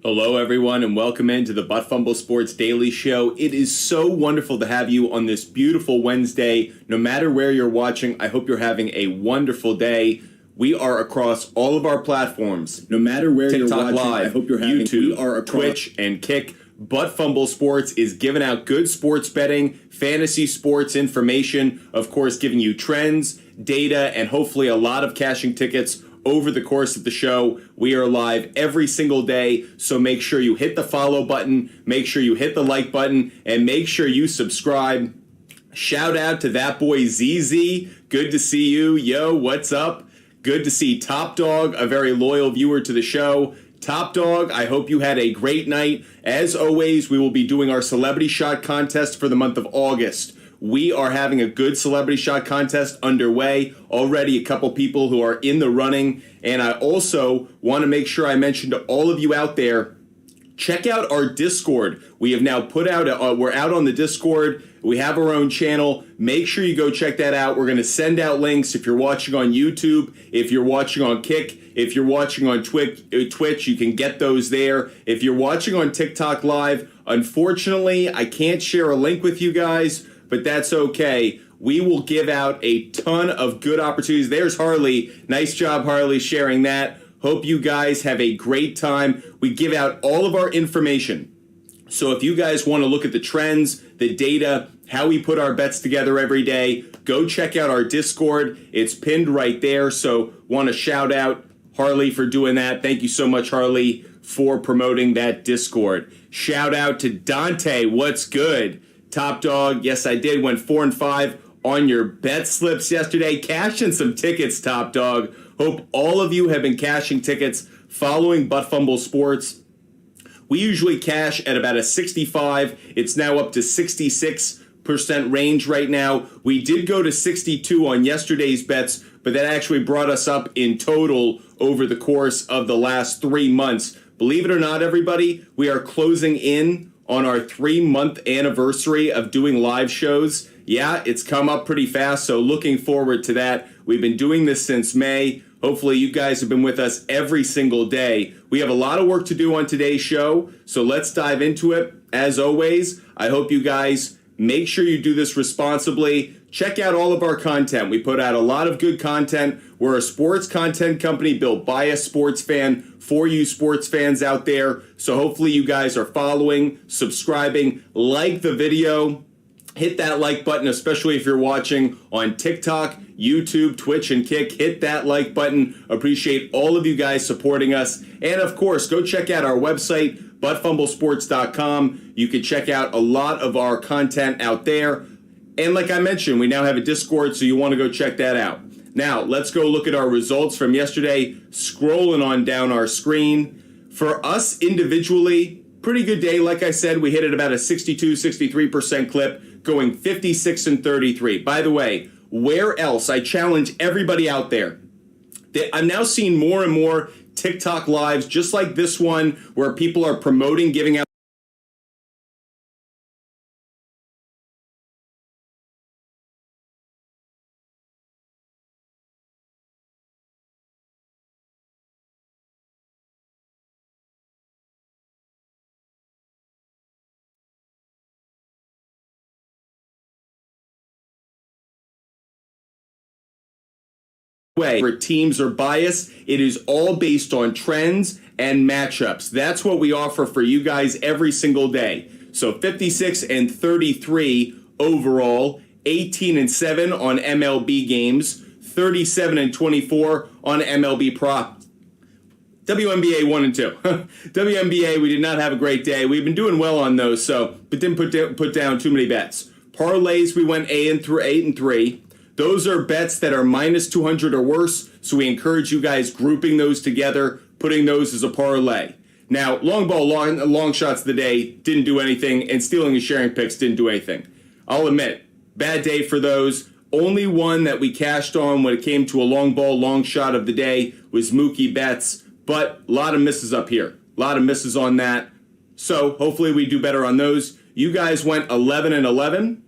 Hello, everyone, and welcome into the Fumble Sports Daily Show. It is so wonderful to have you on this beautiful Wednesday. No matter where you're watching, I hope you're having a wonderful day. We are across all of our platforms. No matter where you're watching, Live, I hope you're having YouTube, Twitch, and Kick. Fumble Sports is giving out good sports betting, fantasy sports information, of course, giving you trends, data, and hopefully a lot of cashing tickets over the course of the show. We are live every single day, so make sure you hit the follow button, make sure you hit the like button, and make sure you subscribe. Shout out to that boy ZZ. Good to see you. Yo, what's up? Good to see Top Dog, a very loyal viewer to the show. Top Dog, I hope you had a great night. As always, we will be doing our Celebrity Shot contest for the month of August. We are having a good Celebrity Shot contest underway. Already a couple people who are in the running. And I also want to make sure I mention to all of you out there, check out our Discord. We have now put out, we're out on the Discord. We have our own channel. Make sure you go check that out. We're going to send out links if you're watching on YouTube, if you're watching on Kick, if you're watching on Twitch, you can get those there. If you're watching on TikTok Live, unfortunately, I can't share a link with you guys, but that's okay. We will give out a ton of good opportunities. There's Harley. Nice job, Harley, sharing that. Hope you guys have a great time. We give out all of our information. So if you guys want to look at the trends, the data, how we put our bets together every day, go check out our Discord. It's pinned right there. So want to shout out Harley for doing that. Thank you so much, Harley, for promoting that Discord. Shout out to Dante. What's good? Top Dog, yes, I did. Went 4-5 on your bet slips yesterday. Cashing some tickets, Top Dog. Hope all of you have been cashing tickets following Fumble Sports. We usually cash at about a 65. It's now up to 66% range right now. We did go to 62 on yesterday's bets, but that actually brought us up in total over the course of the last 3 months. Believe it or not, everybody, we are closing in on our 3-month anniversary of doing live shows. Yeah, it's come up pretty fast, so looking forward to that. We've been doing this since May. Hopefully you guys have been with us every single day. We have a lot of work to do on today's show, so let's dive into it. As always, I hope you guys make sure you do this responsibly. Check out all of our content. We put out a lot of good content. We're a sports content company built by a sports fan for you sports fans out there. So hopefully you guys are following, subscribing, like the video. Hit that like button, especially if you're watching on TikTok, YouTube, Twitch, and Kick. Hit that like button. Appreciate all of you guys supporting us. And of course, go check out our website, buttfumblesports.com. You can check out a lot of our content out there. And like I mentioned, we now have a Discord, so you want to go check that out. Now, let's go look at our results from yesterday, scrolling on down our screen. For us individually, pretty good day. Like I said, we hit at about a 63% clip, going 56-33. By the way, where else? I challenge everybody out there. I'm now seeing more and more TikTok lives, just like this one, where people are promoting, giving out where teams are biased. It is all based on trends and matchups. That's what we offer for you guys every single day. So 56-33 overall, 18-7 on MLB games, 37-24 on MLB prop. WNBA 1-2. WNBA, we did not have a great day. We've been doing well on those, but didn't put down too many bets. Parlays, we went 8-3. Those are bets that are minus 200 or worse, so we encourage you guys grouping those together, putting those as a parlay. Now, long ball, long shots of the day didn't do anything, and stealing and sharing picks didn't do anything. I'll admit, bad day for those. Only one that we cashed on when it came to a long ball, long shot of the day was Mookie Betts, but a lot of misses up here. A lot of misses on that. So hopefully we do better on those. You guys went 11-11.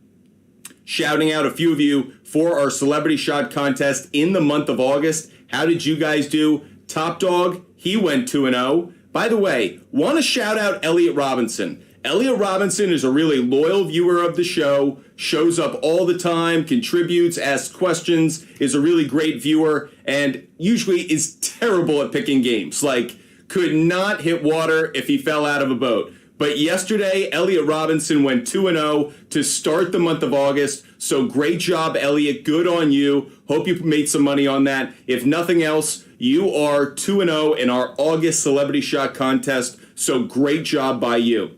Shouting out a few of you for our Celebrity Shot contest in the month of August. How did you guys do? Top Dog, he went 2-0. By the way, want to shout out Elliot Robinson. Elliot Robinson is a really loyal viewer of the show, shows up all the time, contributes, asks questions, is a really great viewer, and usually is terrible at picking games. Like, could not hit water if he fell out of a boat. But yesterday, Elliot Robinson went 2-0 to start the month of August. So great job, Elliot. Good on you. Hope you made some money on that. If nothing else, you are 2-0 in our August Celebrity Shot Contest. So great job by you.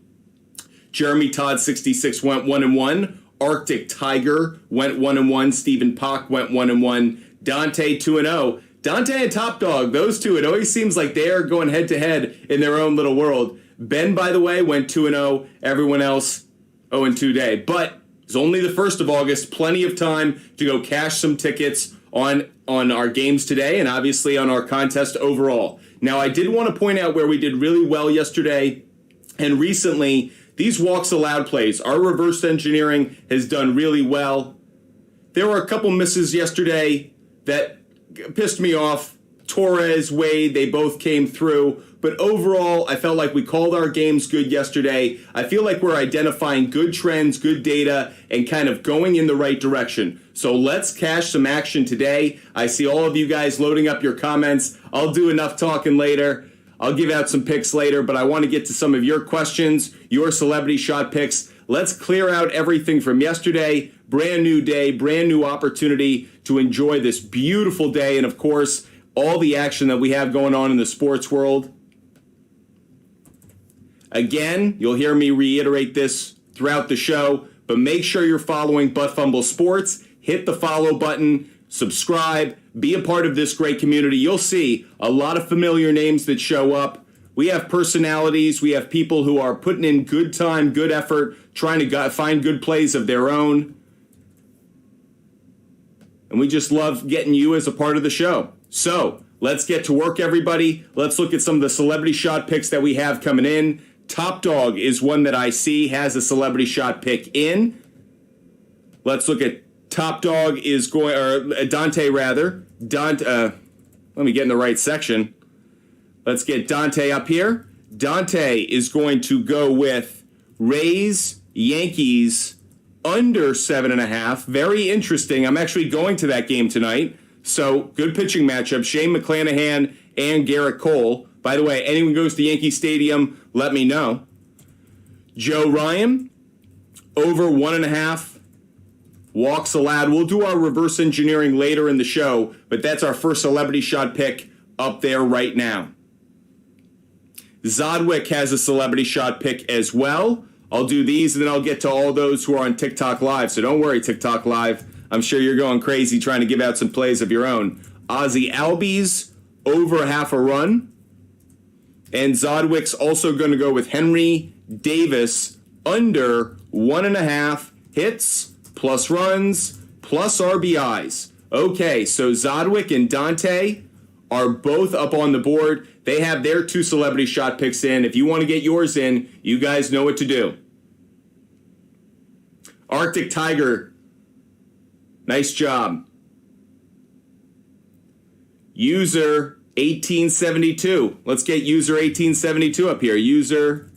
Jeremy Todd 66 went 1-1. Arctic Tiger went 1-1. Stephen Pock went 1-1. Dante 2-0. Dante and Top Dog, those two, it always seems like they are going head to head in their own little world. Ben, by the way, went 2-0. Everyone else 0-2 day. But it's only the 1st of August. Plenty of time to go cash some tickets on our games today and obviously on our contest overall. Now, I did want to point out where we did really well yesterday and recently. These walks allowed plays. Our reverse engineering has done really well. There were a couple misses yesterday that pissed me off. Torres, Wade, they both came through. But overall, I felt like we called our games good yesterday. I feel like we're identifying good trends, good data, and kind of going in the right direction. So let's cash some action today. I see all of you guys loading up your comments. I'll do enough talking later. I'll give out some picks later, but I want to get to some of your questions, your celebrity shot picks. Let's clear out everything from yesterday. Brand new day, brand new opportunity to enjoy this beautiful day. And of course, all the action that we have going on in the sports world. Again, you'll hear me reiterate this throughout the show, but make sure you're following Butt Fumble Sports. Hit the follow button, subscribe, be a part of this great community. You'll see a lot of familiar names that show up. We have personalities. We have people who are putting in good time, good effort, trying to find good plays of their own. And we just love getting you as a part of the show. So let's get to work, everybody. Let's look at some of the celebrity shot picks that we have coming in. Top Dog is one that I see has a celebrity shot pick in. Let's look at Top Dog is going, or Dante rather. Let me get in the right section. Let's get Dante up here. Dante is going to go with Rays, Yankees, under 7.5. Very interesting. I'm actually going to that game tonight. So good pitching matchup. Shane McClanahan and Garrett Cole. By the way, anyone goes to Yankee Stadium, let me know. Joe Ryan, over 1.5. Walks allowed. We'll do our reverse engineering later in the show, but that's our first celebrity shot pick up there right now. Zodwick has a celebrity shot pick as well. I'll do these, and then I'll get to all those who are on TikTok Live. So don't worry, TikTok Live. I'm sure you're going crazy trying to give out some plays of your own. Ozzy Albies, over 0.5 run. And Zodwick's also going to go with Henry Davis, under 1.5 hits, plus runs, plus RBIs. Okay, so Zodwick and Dante are both up on the board. They have their 2 celebrity shot picks in. If you want to get yours in, you guys know what to do. Arctic Tiger, nice job. User 1872. Let's get user 1872 up here. User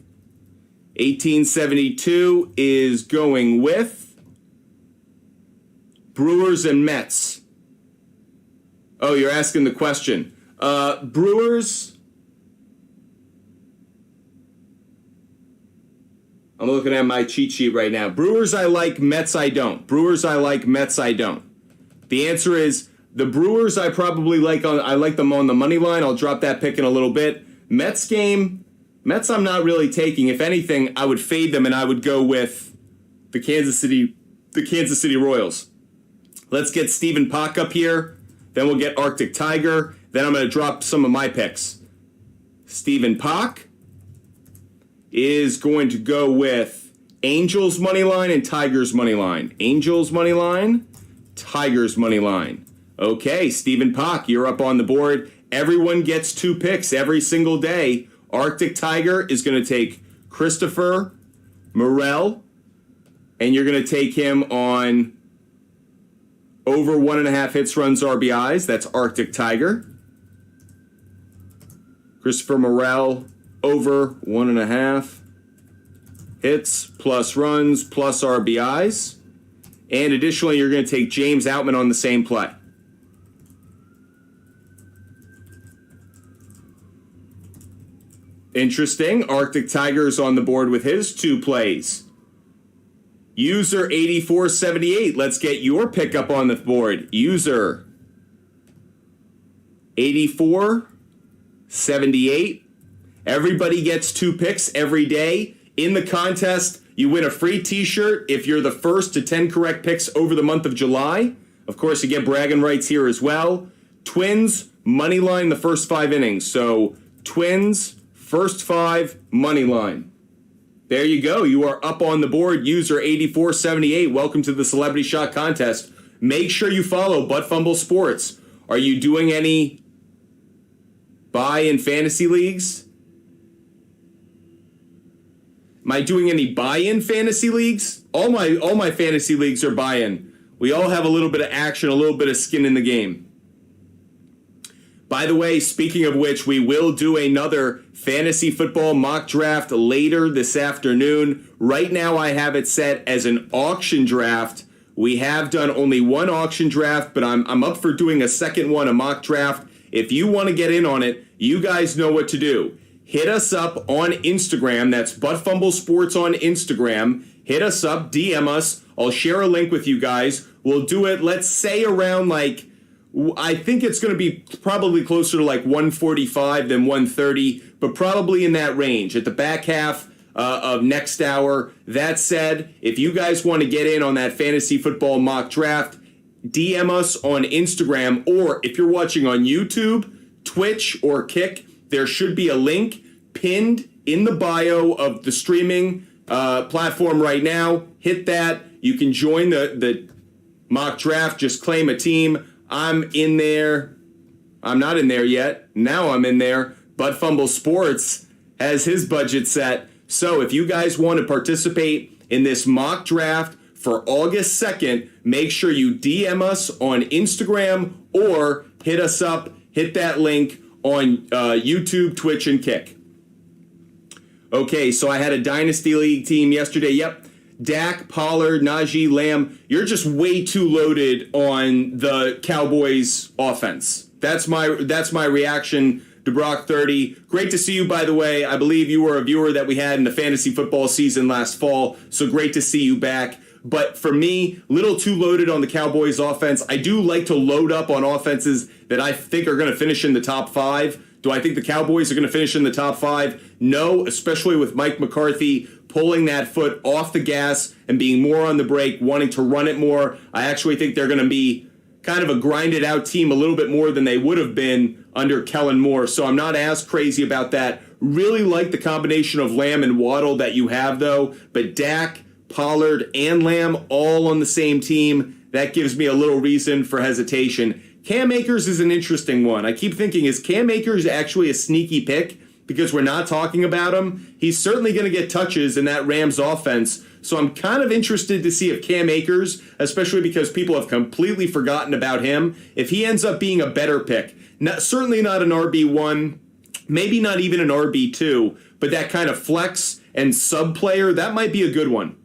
1872 is going with Brewers and Mets. Oh, you're asking the question. Brewers. I'm looking at my cheat sheet right now. Brewers I like, Mets I don't. Brewers I like, Mets I don't. The answer is the Brewers I probably like. I like them on the money line. I'll drop that pick in a little bit. Mets game. Mets I'm not really taking. If anything, I would fade them and I would go with the Kansas City Royals. Let's get Stephen Pock up here. Then we'll get Arctic Tiger. Then I'm going to drop some of my picks. Stephen Pock is going to go with Angels money line and Tigers money line. Angels money line, Tigers money line. Okay, Stephen Pock, you're up on the board. Everyone gets 2 picks every single day. Arctic Tiger is going to take Christopher Morel, and you're going to take him on over 1.5 hits, runs, RBIs. That's Arctic Tiger. Christopher Morel, over 1.5 hits plus runs plus RBIs. And additionally, you're going to take James Outman on the same play. Interesting. Arctic Tigers on the board with his 2 plays. User 8478. Let's get your pickup on the board. User 8478. Everybody gets 2 picks every day. In the contest, you win a free t-shirt if you're the first to 10 correct picks over the month of July. Of course, you get bragging rights here as well. Twins, money line the first 5 innings. So, Twins, first 5, money line. There you go. You are up on the board. User 8478. Welcome to the Celebrity Shot Contest. Make sure you follow Butt Fumble Sports. Are you doing any buy in fantasy leagues? Am I doing any buy-in fantasy leagues? All my fantasy leagues are buy-in. We all have a little bit of action, a little bit of skin in the game. By the way, speaking of which, we will do another fantasy football mock draft later this afternoon. Right now, I have it set as an auction draft. We have done only one auction draft, but I'm up for doing a second one, a mock draft. If you want to get in on it, you guys know what to do. Hit us up on Instagram. That's Butt Fumble Sports on Instagram. Hit us up, DM us. I'll share a link with you guys. We'll do it, let's say, around I think it's going to be probably closer to 145 than 130, but probably in that range at the back half of next hour. That said, if you guys want to get in on that fantasy football mock draft, DM us on Instagram, or if you're watching on YouTube, Twitch, or Kick, there should be a link pinned in the bio of the streaming platform right now. Hit that. You can join the mock draft. Just claim a team. I'm in there. I'm not in there yet. Now I'm in there. Butt Fumble Sports has his budget set. So if you guys want to participate in this mock draft for August 2nd, make sure you DM us on Instagram or hit us up. Hit that link on YouTube, Twitch, and Kick. Okay, so I had a Dynasty League team yesterday. Yep. Dak, Pollard, Najee, Lamb. You're just way too loaded on the Cowboys offense. That's my reaction to Brock 30. Great to see you, by the way. I believe you were a viewer that we had in the fantasy football season last fall, so great to see you back. But for me, little too loaded on the Cowboys offense. I do like to load up on offenses that I think are going to finish in the top 5. Do I think the Cowboys are going to finish in the top 5? No, especially with Mike McCarthy pulling that foot off the gas and being more on the brake, wanting to run it more. I actually think they're going to be kind of a grinded out team a little bit more than they would have been under Kellen Moore. So I'm not as crazy about that. Really like the combination of Lamb and Waddle that you have, though. But Dak, Pollard, and Lamb all on the same team, that gives me a little reason for hesitation. Cam Akers is an interesting one. I keep thinking, is Cam Akers actually a sneaky pick? Because we're not talking about him. He's certainly going to get touches in that Rams offense. So I'm kind of interested to see if Cam Akers, especially because people have completely forgotten about him, if he ends up being a better pick. Certainly not an RB1, maybe not even an RB2, but that kind of flex and sub player, that might be a good one.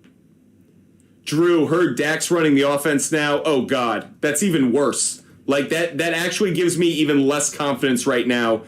Drew, heard Dak's running the offense now. Oh, God, that's even worse. That actually gives me even less confidence right now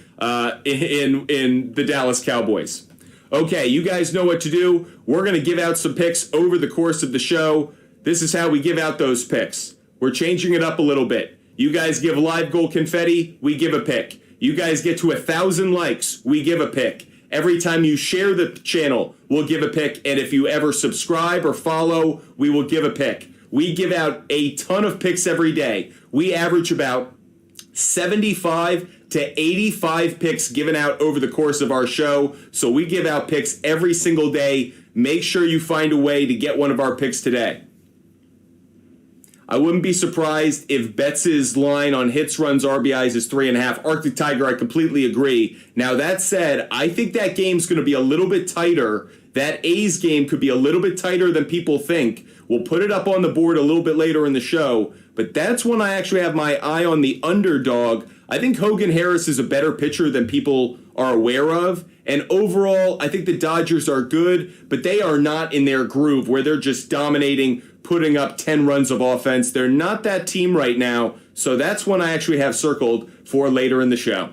in the Dallas Cowboys. Okay, you guys know what to do. We're going to give out some picks over the course of the show. This is how we give out those picks. We're changing it up a little bit. You guys give live goal confetti, we give a pick. You guys get to 1,000 likes, we give a pick. Every time you share the channel, we'll give a pick. And if you ever subscribe or follow, we will give a pick. We give out a ton of picks every day. We average about 75 to 85 picks given out over the course of our show. So we give out picks every single day. Make sure you find a way to get one of our picks today. I wouldn't be surprised if Betts' line on hits, runs, RBIs is 3.5. Arctic Tiger, I completely agree. Now, that said, I think that game's going to be a little bit tighter. That A's game could be a little bit tighter than people think. We'll put it up on the board a little bit later in the show. But that's when I actually have my eye on the underdog. I think Hogan Harris is a better pitcher than people are aware of. And overall, I think the Dodgers are good, but they are not in their groove where they're just dominating, putting up 10 runs of offense. They're not that team right now, so that's one I actually have circled for later in the show.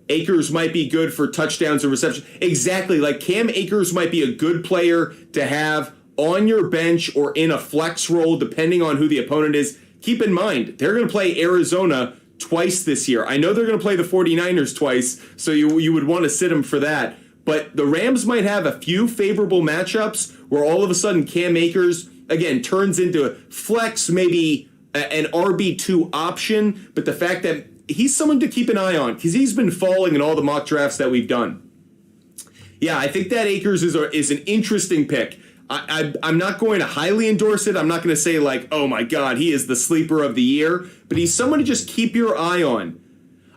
Akers might be good for touchdowns and receptions. Exactly, like Cam Akers might be a good player to have on your bench or in a flex role, depending on who the opponent is. Keep in mind, they're going to play Arizona twice this year. I know they're going to play the 49ers twice, so you would want to sit them for that. But the Rams might have a few favorable matchups where all of a sudden Cam Akers, again, turns into a flex, maybe an RB2 option. But the fact that he's someone to keep an eye on because he's been falling in all the mock drafts that we've done. Yeah, I think that Akers is an interesting pick. I'm not going to highly endorse it. I'm not going to say like, oh my God, he is the sleeper of the year. But he's someone to just keep your eye on.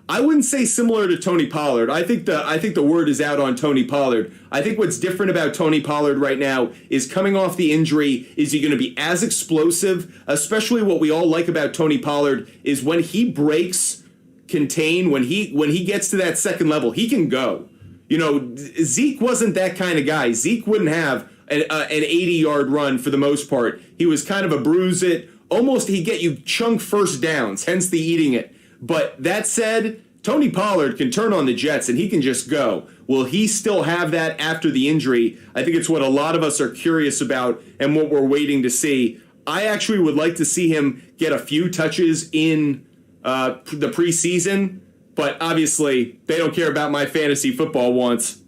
I wouldn't say similar to Tony Pollard. I think the word is out on Tony Pollard. I think what's different about Tony Pollard right now is coming off the injury. Is he going to be as explosive? Especially what we all like about Tony Pollard is when he breaks contain, when he gets to that second level, he can go. You know, Zeke wasn't that kind of guy. Zeke wouldn't have an 80-yard run for the most part. He was kind of a bruise it. Almost he'd get you chunk first downs, hence the eating it. But that said, Tony Pollard can turn on the Jets and he can just go. Will he still have that after the injury? I think it's what a lot of us are curious about and what we're waiting to see. I actually would like to see him get a few touches in the preseason, but obviously they don't care about my fantasy football wants.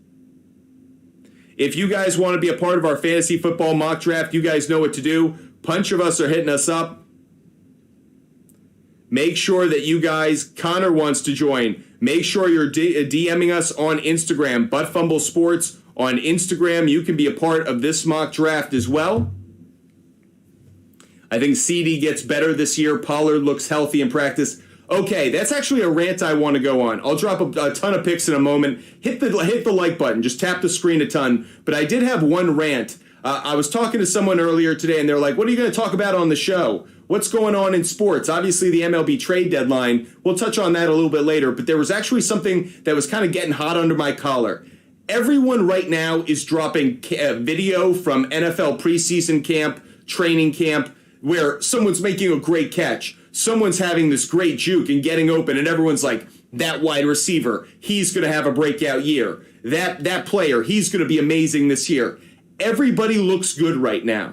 If you guys want to be a part of our fantasy football mock draft, you guys know what to do. Bunch of us are hitting us up. Make sure that you guys, Connor wants to join. Make sure you're DMing us on Instagram, Butt Fumble Sports on Instagram. You can be a part of this mock draft as well. I think CD gets better this year. Pollard looks healthy in practice. Okay, that's actually a rant I want to go on. I'll drop a ton of picks in a moment. Hit the like button. Just tap the screen a ton. But I did have one rant. I was talking to someone earlier today, and they're like, what are you going to talk about on the show? What's going on in sports? Obviously, the MLB trade deadline. We'll touch on that a little bit later. But there was actually something that was kind of getting hot under my collar. Everyone right now is dropping video from NFL preseason camp, training camp, where someone's making a great catch. Someone's having this great juke and getting open, and everyone's like, that wide receiver, he's going to have a breakout year. That player, he's going to be amazing this year. Everybody looks good right now,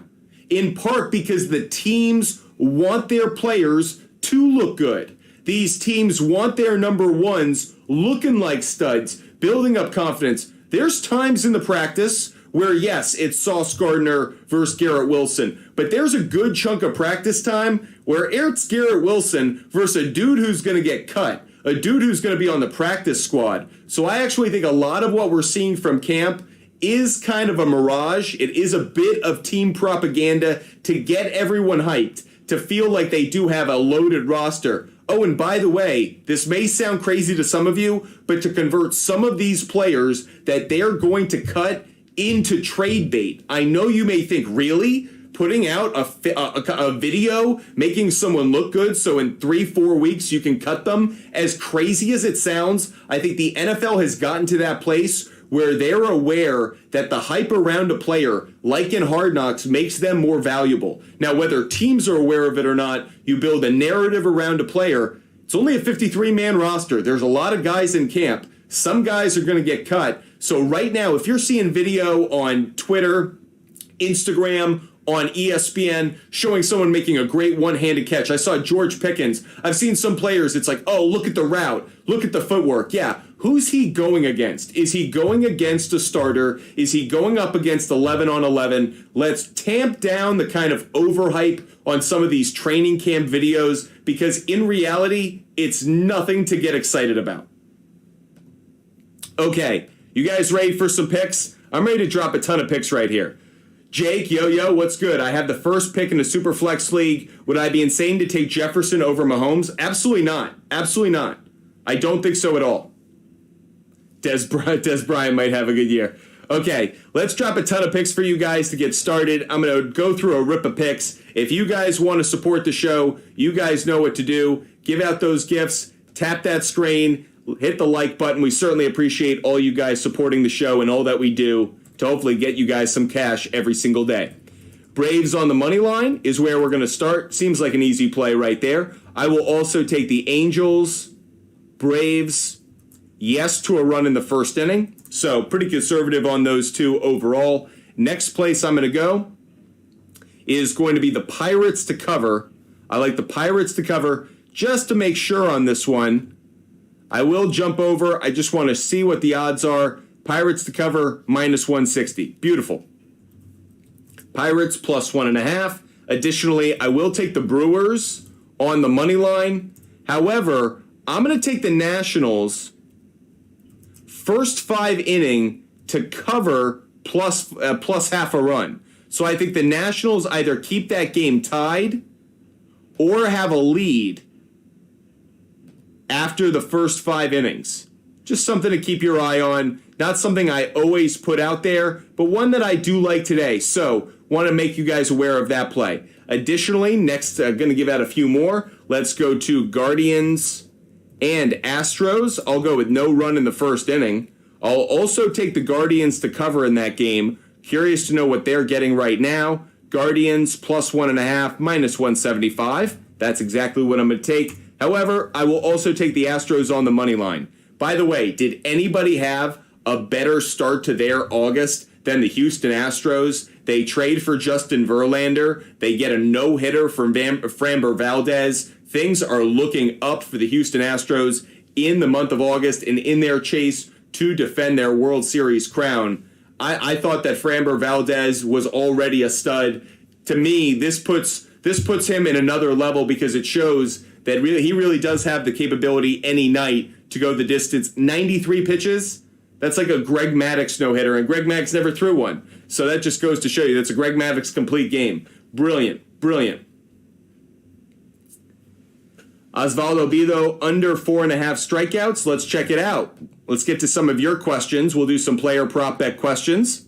in part because the teams want their players to look good. These teams want their number ones looking like studs, building up confidence. There's times in the practice where, yes, it's Sauce Gardner versus Garrett Wilson, but there's a good chunk of practice time where it's Garrett Wilson versus a dude who's going to get cut, a dude who's going to be on the practice squad. So I actually think a lot of what we're seeing from camp is kind of a mirage. It is a bit of team propaganda to get everyone hyped, to feel like they do have a loaded roster. Oh, and by the way, this may sound crazy to some of you, but to convert some of these players that they're going to cut into trade bait. I know you may think, really? Putting out a video, making someone look good so in 3-4 weeks you can cut them? As crazy as it sounds, I think the NFL has gotten to that place where they're aware that the hype around a player, like in Hard Knocks, makes them more valuable. Now, whether teams are aware of it or not, you build a narrative around a player. It's only a 53-man roster. There's a lot of guys in camp. Some guys are going to get cut. So right now, if you're seeing video on Twitter, Instagram, on ESPN showing someone making a great one-handed catch. I saw George Pickens. I've seen some players, it's like, oh, look at the route. Look at the footwork. Yeah, who's he going against? Is he going against a starter? Is he going up against 11 on 11? Let's tamp down the kind of overhype on some of these training camp videos because in reality, it's nothing to get excited about. Okay, you guys ready for some picks? I'm ready to drop a ton of picks right here. Jake, yo, what's good? I have the first pick in the Superflex League. Would I be insane to take Jefferson over Mahomes? Absolutely not. Absolutely not. I don't think so at all. Des Bryant might have a good year. Okay, let's drop a ton of picks for you guys to get started. I'm going to go through a rip of picks. If you guys want to support the show, you guys know what to do. Give out those gifts. Tap that screen. hit the like button. We certainly appreciate all you guys supporting the show and all that we do to hopefully get you guys some cash every single day. Braves on the money line is where we're going to start. Seems like an easy play right there. I will also take the Angels, Braves, yes to a run in the first inning. So pretty conservative on those two overall. Next place I'm going to go is going to be the Pirates to cover. I like the Pirates to cover just to make sure on this one. I will jump over. I just want to see what the odds are. Pirates to cover minus 160. Beautiful. Pirates plus 1.5. Additionally, I will take the Brewers on the money line. However, I'm going to take the Nationals first 5 inning to cover plus half a run. So I think the Nationals either keep that game tied or have a lead after the first 5 innings. Just something to keep your eye on. Not something I always put out there, but one that I do like today. So want to make you guys aware of that play. Additionally, next, going to give out a few more. Let's go to Guardians and Astros. I'll go with no run in the first inning. I'll also take the Guardians to cover in that game. Curious to know what they're getting right now. Guardians plus 1.5, minus 175. That's exactly what I'm going to take. However, I will also take the Astros on the money line. By the way, did anybody have a better start to their August than the Houston Astros? They trade for Justin Verlander. They get a no-hitter from Framber Valdez. Things are looking up for the Houston Astros in the month of August and in their chase to defend their World Series crown. I thought that Framber Valdez was already a stud. To me, this puts him in another level because it shows that he really does have the capability any night to go the distance. 93 pitches, that's like a Greg Maddux no-hitter, and Greg Maddux never threw one. So that just goes to show you that's a Greg Maddux complete game. Brilliant, brilliant. Osvaldo Bido under 4.5 strikeouts. Let's check it out. Let's get to some of your questions. We'll do some player prop bet questions.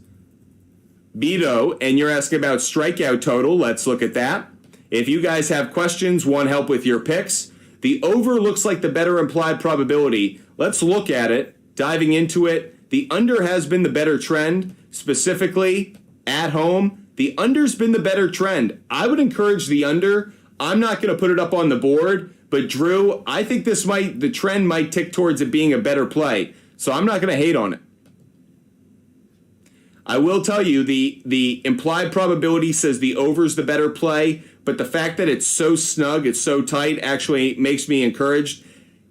Bido, and you're asking about strikeout total. Let's look at that. If you guys have questions, want help with your picks, the over looks like the better implied probability. Let's look at it. Diving into it, the under has been the better trend. Specifically, at home, the under's been the better trend. I would encourage the under. I'm not going to put it up on the board, but Drew, I think the trend might tick towards it being a better play. So I'm not going to hate on it. I will tell you, the implied probability says the over's the better play, but the fact that it's so snug, it's so tight, actually makes me encouraged.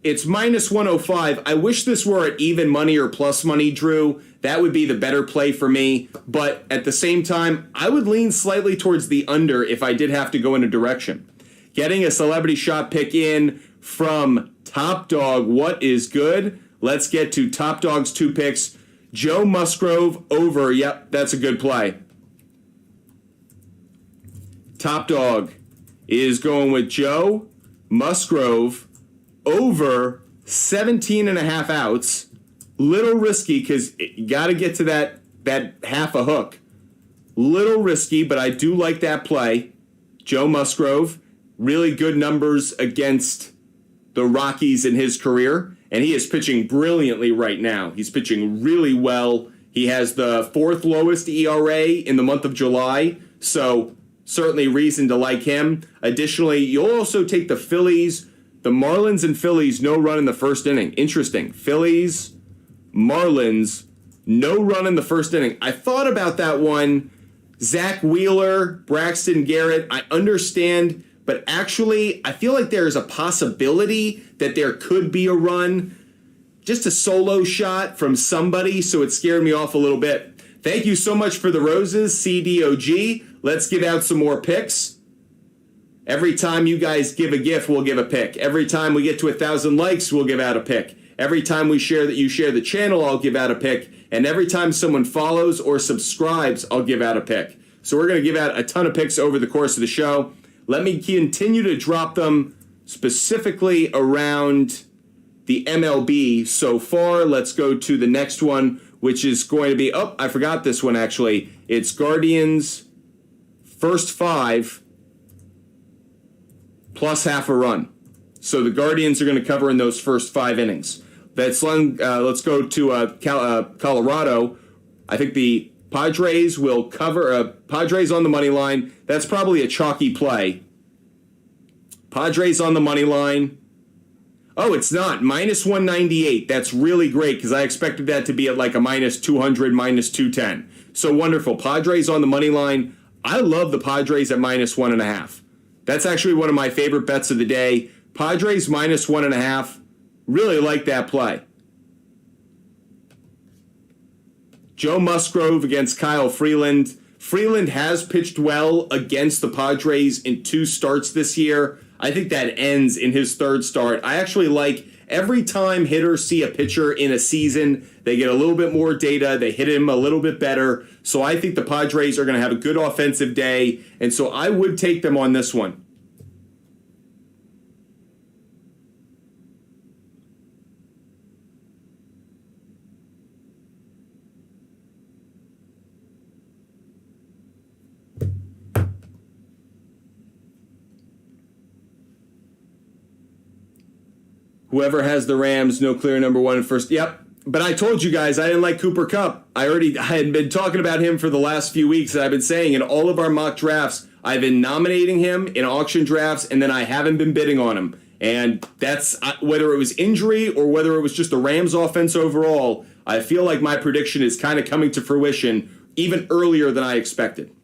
It's minus 105. I wish this were at even money or plus money, Drew. That would be the better play for me. But at the same time, I would lean slightly towards the under if I did have to go in a direction. Getting a celebrity shot pick in from Top Dog. What is good? Let's get to Top Dog's 2 picks. Joe Musgrove over. Yep, that's a good play. Top Dog is going with Joe Musgrove over 17.5 outs. Little risky because you got to get to that half a hook. Little risky, but I do like that play. Joe Musgrove, really good numbers against the Rockies in his career, and he is pitching brilliantly right now. He's pitching really well. He has the 4th lowest ERA in the month of July, so certainly reason to like him. Additionally, you'll also take the Phillies, the Marlins and Phillies, no run in the first inning. Interesting. Phillies, Marlins, no run in the first inning. I thought about that one. Zach Wheeler, Braxton Garrett, I understand, but actually I feel like there's a possibility that there could be a run. Just a solo shot from somebody, so it scared me off a little bit. Thank you so much for the roses, CDOG. Let's give out some more picks. Every time you guys give a gift, we'll give a pick. Every time we get to 1,000 likes, we'll give out a pick. Every time you share the channel, I'll give out a pick. And every time someone follows or subscribes, I'll give out a pick. So we're going to give out a ton of picks over the course of the show. Let me continue to drop them specifically around the MLB so far. Let's go to the next one, which is going to be, oh, I forgot this one actually. It's Guardians first 5 plus half a run. So the Guardians are going to cover in those first 5 innings. Let's go to Colorado. I think the Padres will cover. Padres on the money line. That's probably a chalky play. Padres on the money line. Oh, it's not. Minus 198. That's really great because I expected that to be at like a minus 200, minus 210. So wonderful. Padres on the money line. I love the Padres at minus 1.5. That's actually one of my favorite bets of the day. Padres minus 1.5. Really like that play. Joe Musgrove against Kyle Freeland. Freeland has pitched well against the Padres in 2 starts this year. I think that ends in his 3rd start. I actually like every time hitters see a pitcher in a season, they get a little bit more data, they hit him a little bit better. So I think the Padres are going to have a good offensive day, and so I would take them on this one. Whoever has the Rams, no clear number 1 and first. Yep. But I told you guys I didn't like Cooper Kupp. I had been talking about him for the last few weeks. And I've been saying in all of our mock drafts, I've been nominating him in auction drafts, and then I haven't been bidding on him. And that's whether it was injury or whether it was just the Rams offense overall. I feel like my prediction is kind of coming to fruition even earlier than I expected.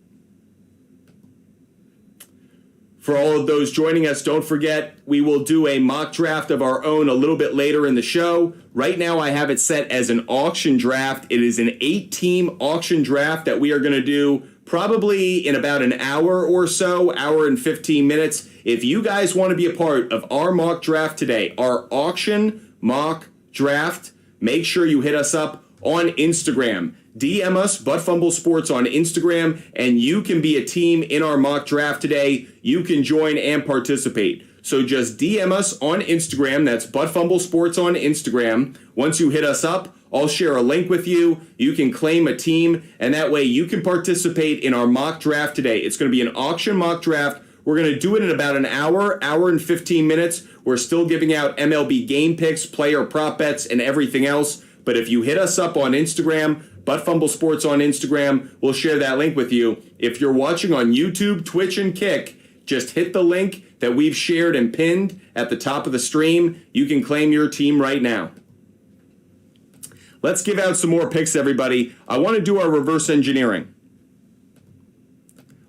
For all of those joining us, don't forget, we will do a mock draft of our own a little bit later in the show. Right now, I have it set as an auction draft. It is an 8-team auction draft that we are going to do probably in about an hour or so, hour and 15 minutes. If you guys want to be a part of our mock draft today, our auction mock draft, make sure you hit us up on Instagram. DM us, Butt Fumble Sports on Instagram, and you can be a team in our mock draft today. You can join and participate. So just DM us on Instagram. That's Butt Fumble Sports on Instagram. Once you hit us up, I'll share a link with you. You can claim a team, and that way you can participate in our mock draft today. It's going to be an auction mock draft. We're going to do it in about an hour and 15 minutes. We're still giving out MLB game picks, player prop bets, and everything else. But if you hit us up on Instagram, Butt Fumble Sports on Instagram, we'll share that link with you. If you're watching on YouTube, Twitch, and Kick, just hit the link that we've shared and pinned at the top of the stream. You can claim your team right now. Let's give out some more picks, everybody. I want to do our reverse engineering.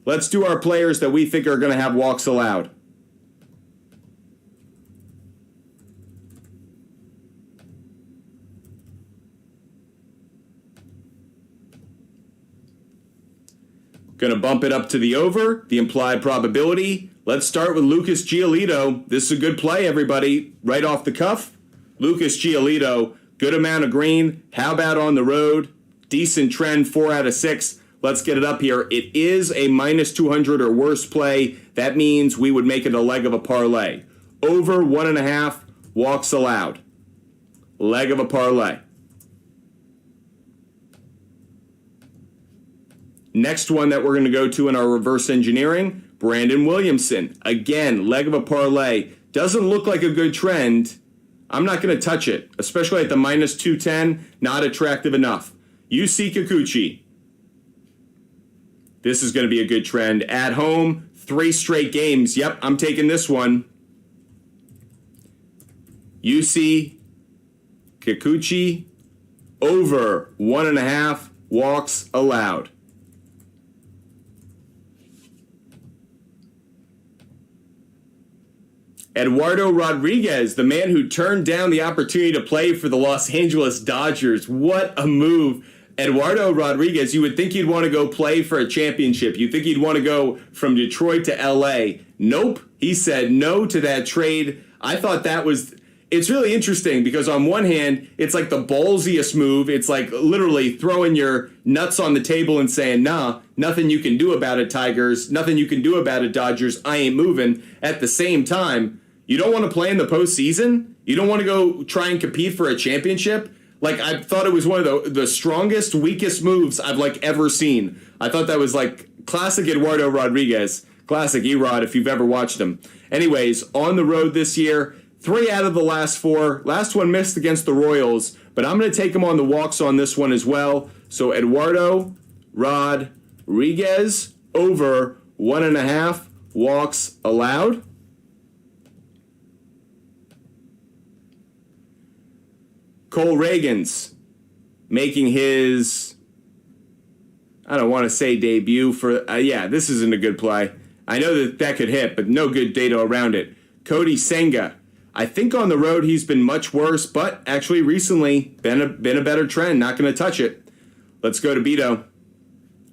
Let's do our players that we think are going to have walks allowed. Going to bump it up to the over, the implied probability. Let's start with Lucas Giolito. This is a good play, everybody. Right off the cuff. Lucas Giolito, good amount of green. How about on the road? Decent trend, 4 out of 6. Let's get it up here. It is a minus 200 or worse play. That means we would make it a leg of a parlay. Over 1.5 walks allowed. Leg of a parlay. Next one that we're going to go to in our reverse engineering, Brandon Williamson. Again, leg of a parlay. Doesn't look like a good trend. I'm not going to touch it, especially at the minus 210. Not attractive enough. UC Kikuchi. This is going to be a good trend. At home, 3 straight games. Yep, I'm taking this one. UC Kikuchi, over 1.5 walks allowed. Eduardo Rodriguez, the man who turned down the opportunity to play for the Los Angeles Dodgers. What a move. Eduardo Rodriguez, you would think he'd want to go play for a championship. You'd think he'd want to go from Detroit to L.A. Nope. He said no to that trade. I thought that was... It's really interesting because on one hand, it's like the ballsiest move. It's like literally throwing your nuts on the table and saying, nah, nothing you can do about it, Tigers. Nothing you can do about it, Dodgers. I ain't moving. At the same time, you don't want to play in the postseason? You don't want to go try and compete for a championship? Like, I thought it was one of the strongest, weakest moves I've, ever seen. I thought that was, classic Eduardo Rodriguez. Classic E-Rod if you've ever watched him. Anyways, on the road this year, 3 out of the last 4. Last one missed against the Royals, but I'm going to take him on the walks on this one as well. So Eduardo Rodriguez over 1.5 walks allowed. Cole Reagans making his, I don't want to say debut for, this isn't a good play. I know that could hit, but no good data around it. Cody Senga. I think on the road he's been much worse, but actually recently been a better trend. Not going to touch it. Let's go to Beto.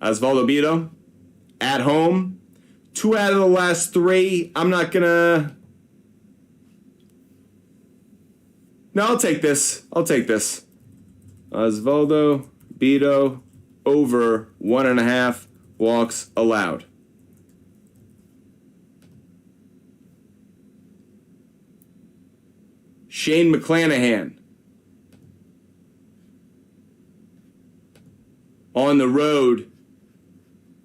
Osvaldo Beto. At home. 2 out of the last 3. I'm not going to... No, I'll take this. Osvaldo Beto over 1.5 walks allowed. Shane McClanahan on the road.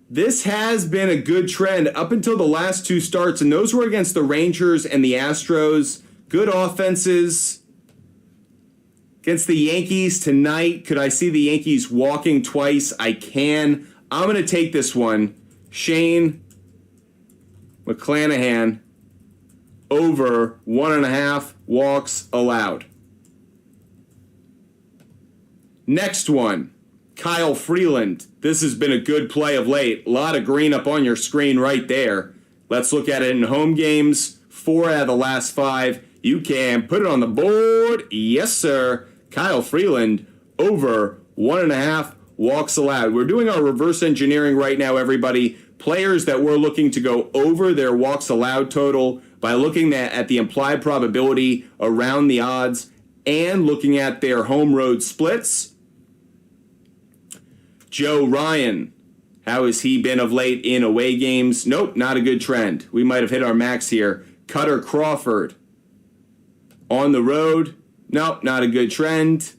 This has been a good trend up until the last 2 starts, and those were against the Rangers and the Astros. Good offenses. Against the Yankees tonight, could I see the Yankees walking twice? I can. I'm going to take this one. Shane McClanahan over 1.5 walks allowed. Next one, Kyle Freeland. This has been a good play of late. A lot of green up on your screen right there. Let's look at it in home games. 4 out of the last 5. You can put it on the board. Yes, sir. Kyle Freeland over 1.5 walks allowed. We're doing our reverse engineering right now, everybody. Players that we're looking to go over their walks allowed total by looking at the implied probability around the odds and looking at their home road splits. Joe Ryan, how has he been of late in away games? Nope, not a good trend. We might have hit our max here. Cutter Crawford on the road. Nope, not a good trend.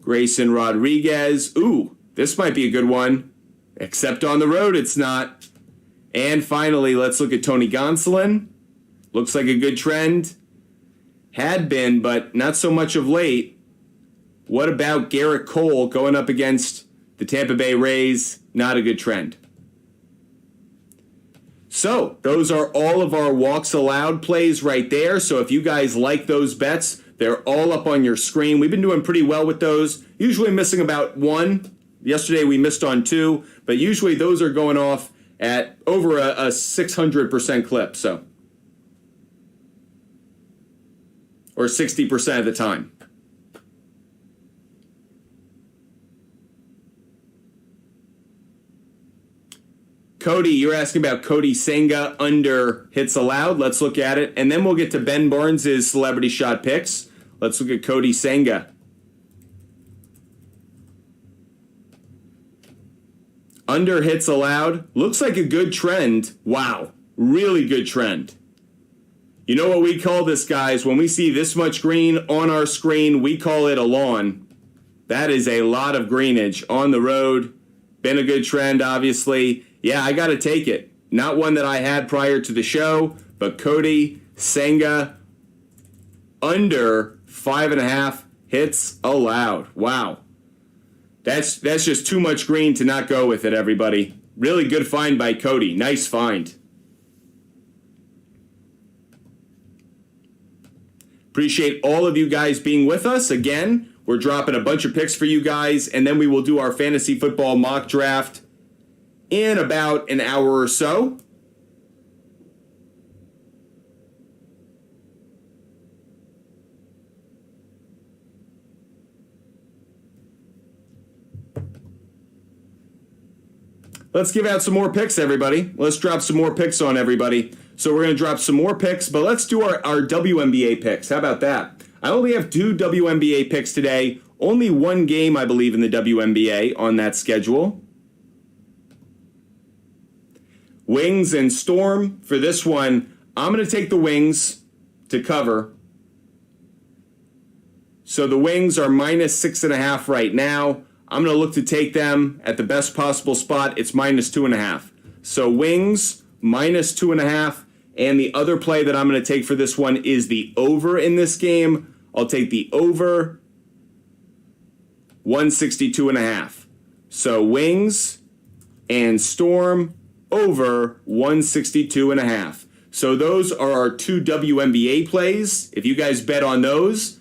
Grayson Rodriguez. Ooh, this might be a good one. Except on the road, it's not. And finally, let's look at Tony Gonsolin. Looks like a good trend. Had been, but not so much of late. What about Garrett Cole going up against the Tampa Bay Rays? Not a good trend. So, those are all of our walks allowed plays right there. So if you guys like those bets, they're all up on your screen. We've been doing pretty well with those. Usually missing about 1. Yesterday we missed on 2. But usually those are going off at over a 600% clip. So, or 60% of the time. Cody, you're asking about Cody Senga under hits allowed. Let's look at it. And then we'll get to Ben Barnes' celebrity shot picks. Let's look at Cody Senga. Under hits allowed. Looks like a good trend. Wow. Really good trend. You know what we call this, guys? When we see this much green on our screen, we call it a lawn. That is a lot of greenage on the road. Been a good trend, obviously. Yeah, I got to take it. Not one that I had prior to the show, but Cody Senga under 5.5 hits allowed. Wow. That's just too much green to not go with it, everybody. Really good find by Cody. Nice find. Appreciate all of you guys being with us. Again, we're dropping a bunch of picks for you guys, and then we will do our fantasy football mock draft in about an hour or so. Let's give out some more picks, everybody. Let's drop some more picks on everybody. So we're going to drop some more picks, but let's do our WNBA picks. How about that? I only have 2 WNBA picks today. Only 1 game, I believe, in the WNBA on that schedule. Wings and Storm. For this one, I'm going to take the Wings to cover. So the Wings are minus 6.5 right now. I'm going to look to take them at the best possible spot. It's minus 2.5. So Wings, minus 2.5. And the other play that I'm going to take for this one is the over in this game. I'll take the over 162.5. So Wings and Storm over 162.5. So those are our two WNBA plays. If you guys bet on those,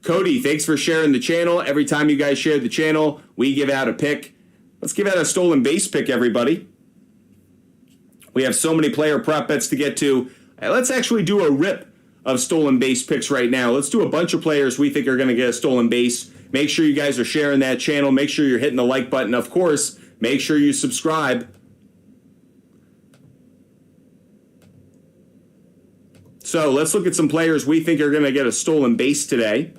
Cody, thanks for sharing the channel. Every time you guys share the channel, we give out a pick. Let's give out a stolen base pick, everybody. We have so many player prop bets to get to. Let's actually do a rip of stolen base picks right now. Let's do a bunch of players we think are going to get a stolen base. Make sure you guys are sharing that channel. Make sure you're hitting the like button. Of course, make sure you subscribe. So let's look at some players we think are going to get a stolen base today.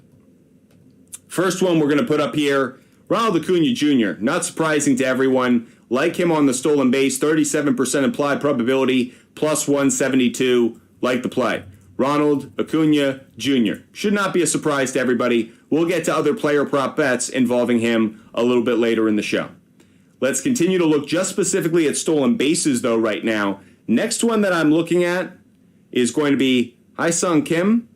First one we're going to put up here, Ronald Acuna Jr. Not surprising to everyone. Like him on the stolen base, 37% implied probability, plus 172. Like the play. Ronald Acuna Jr. Should not be a surprise to everybody. We'll get to other player prop bets involving him a little bit later in the show. Let's continue to look just specifically at stolen bases, though, right now. Next one that I'm looking at is going to be Hyesung Kim.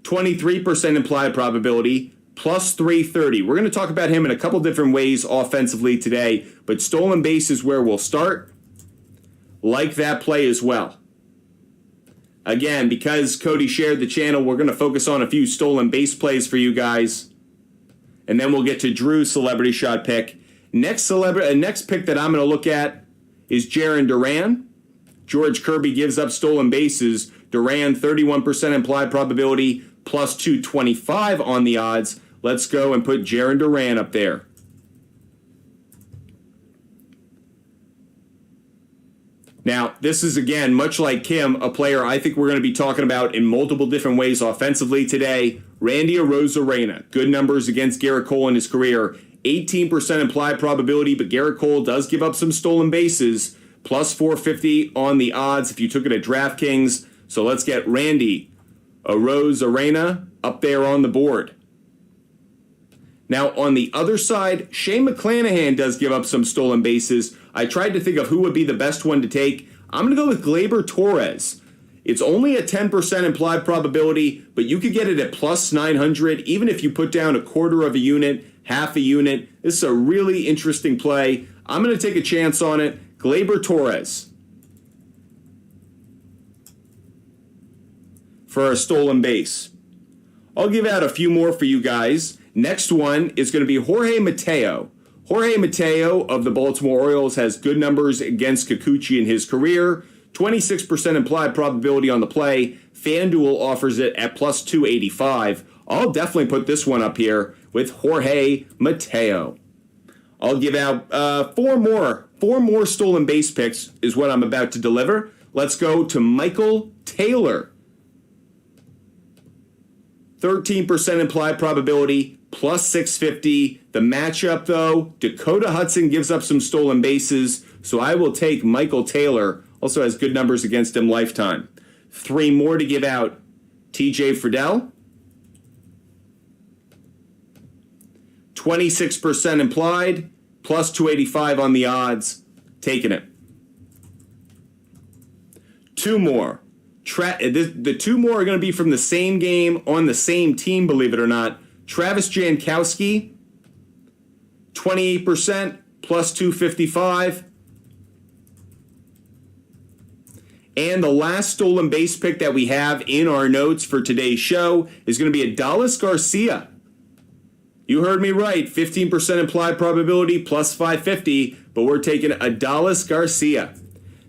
23% implied probability, plus 330. We're going to talk about him in a couple different ways offensively today, but stolen base is where we'll start. Like that play as well. Again, because Cody shared the channel, we're going to focus on a few stolen base plays for you guys. And then we'll get to Drew's celebrity shot pick. Next pick that I'm going to look at is Jarren Duran. George Kirby gives up stolen bases. Duran, 31% implied probability, plus 225 on the odds. Let's go and put Jarren Duran up there. Now, this is, again, much like Kim, a player I think we're going to be talking about in multiple different ways offensively today. Randy Arozarena. Good numbers against Garrett Cole in his career. 18% implied probability, but Garrett Cole does give up some stolen bases. Plus 450 on the odds if you took it at DraftKings. So let's get Randy Arozarena up there on the board. Now, on the other side, Shane McClanahan does give up some stolen bases. I tried to think of who would be the best one to take. I'm going to go with Gleyber Torres. It's only a 10% implied probability, but you could get it at plus 900, even if you put down a quarter of a unit, half a unit. This is a really interesting play. I'm going to take a chance on it. Gleyber Torres for a stolen base. I'll give out a few more for you guys. Next one is going to be Jorge Mateo. Jorge Mateo of the Baltimore Orioles has good numbers against Kikuchi in his career. 26% implied probability on the play. FanDuel offers it at plus 285. I'll definitely put this one up here with Jorge Mateo. I'll give out four more stolen base picks is what I'm about to deliver. Let's go to Michael Taylor. 13% implied probability, plus 650. The matchup, though, Dakota Hudson gives up some stolen bases, so I will take Michael Taylor. Also has good numbers against him lifetime. Three more to give out. TJ Friedel. 26% implied, plus 285 on the odds. Taking it. Two more. The two more are going to be from the same game on the same team, believe it or not. Travis Jankowski, 28%, plus 255. And the last stolen base pick that we have in our notes for today's show is going to be Adolis Garcia. You heard me right, 15% implied probability, plus 550, but we're taking Adolis Garcia.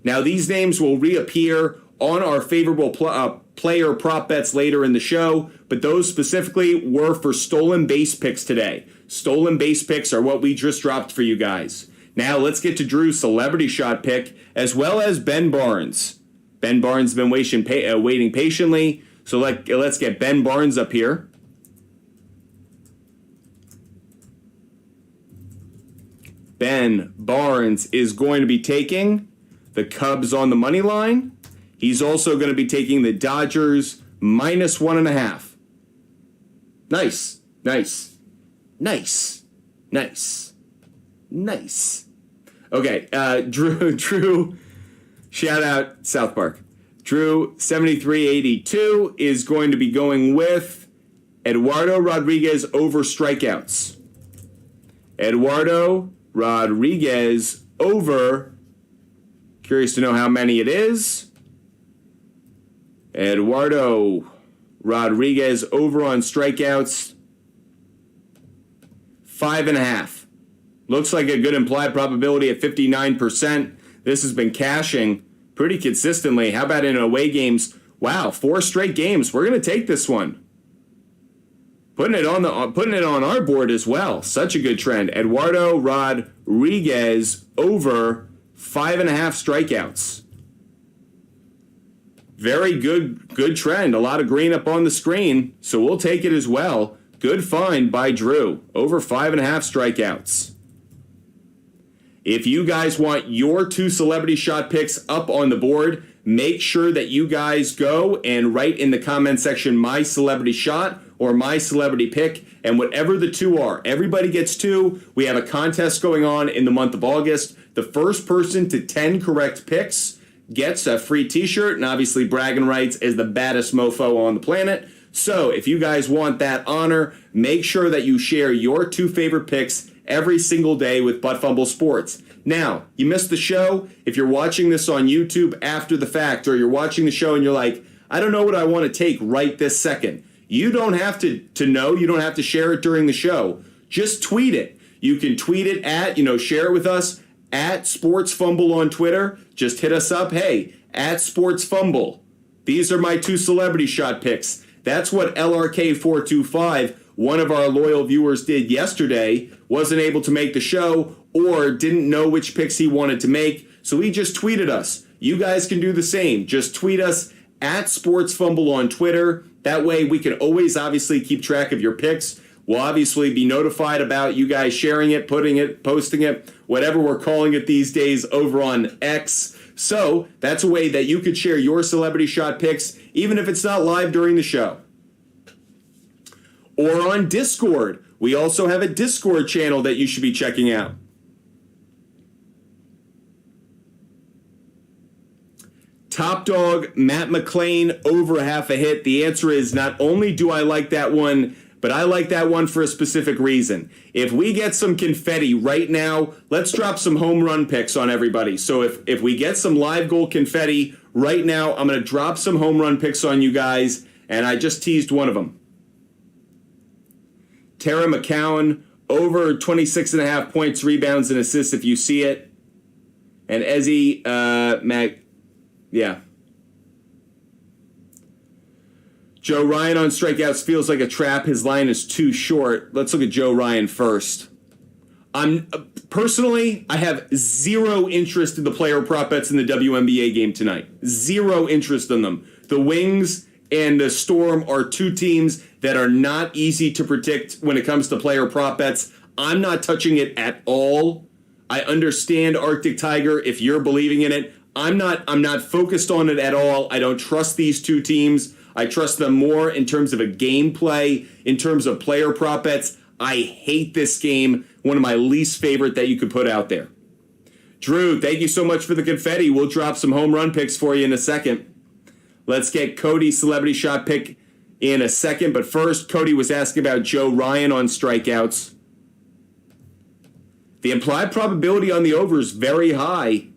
Now, these names will reappear on our favorable player prop bets later in the show, but those specifically were for stolen base picks today. Stolen base picks are what we just dropped for you guys. Now let's get to Drew's celebrity shot pick, as well as Ben Barnes. Ben Barnes has been waiting patiently, so let's get Ben Barnes up here. Ben Barnes is going to be taking the Cubs on the money line. He's also going to be taking the Dodgers minus 1.5. Nice, nice, nice, nice, nice. Okay, Drew Shout out South Park. Drew 7382 is going to be going with Eduardo Rodriguez over strikeouts. Eduardo Rodriguez over. Curious to know how many it is. Eduardo Rodriguez over on strikeouts. 5.5. Looks like a good implied probability at 59%. This has been cashing pretty consistently. How about in away games? Wow, 4 straight games. We're going to take this one. Putting it on our board as well. Such a good trend. Eduardo Rodriguez over 5.5 strikeouts. Very good trend. A lot of green up on the screen, so we'll take it as well. Good find by Drew. Over 5.5 strikeouts. If you guys want your 2 celebrity shot picks up on the board, make sure that you guys go and write in the comment section my celebrity shot or my celebrity pick, and whatever the 2 are. Everybody gets 2. We have a contest going on in the month of August. The first person to 10 correct picks gets a free t-shirt and obviously bragging rights as the baddest mofo on the planet. So if you guys want that honor, make sure that you share your 2 favorite picks every single day with Butt Fumble Sports. Now, you missed the show. If you're watching this on YouTube after the fact, or you're watching the show and you're like, I don't know what I want to take right this second. You don't have to know. You don't have to share it during the show. Just tweet it. You can tweet it at, share it with us at Sports Fumble on Twitter. Just hit us up. Hey, at Sports Fumble. These are my 2 celebrity shot picks. That's what LRK425, one of our loyal viewers, did yesterday. Wasn't able to make the show or didn't know which picks he wanted to make, so he just tweeted us. You guys can do the same. Just tweet us at Sports Fumble on Twitter. That way we can always obviously keep track of your picks. We'll obviously be notified about you guys sharing it, putting it, posting it, whatever we're calling it these days over on X. So that's a way that you could share your celebrity shot picks, even if it's not live during the show. Or on Discord. We also have a Discord channel that you should be checking out. Top dog, Matt McClain, over 1/2 a hit. The answer is not only do I like that one, but I like that one for a specific reason. If we get some confetti right now, let's drop some home run picks on everybody. So if we get some live goal confetti right now, I'm going to drop some home run picks on you guys, and I just teased one of them. Tara McCowan, over 26.5 points, rebounds, and assists if you see it. And Ezzy, yeah. Joe Ryan on strikeouts feels like a trap. His line is too short. Let's look at Joe Ryan first. Personally, I have zero interest in the player prop bets in the WNBA game tonight. Zero interest in them. The Wings and the Storm are 2 teams that are not easy to predict when it comes to player prop bets. I'm not touching it at all. I understand Arctic Tiger if you're believing in it. I'm not focused on it at all. I don't trust these 2 teams. I trust them more in terms of a gameplay, in terms of player prop bets. I hate this game. One of my least favorite that you could put out there. Drew, thank you so much for the confetti. We'll drop some home run picks for you in a second. Let's get Cody's celebrity shot pick in a second. But first, Cody was asking about Joe Ryan on strikeouts. The implied probability on the over is very high.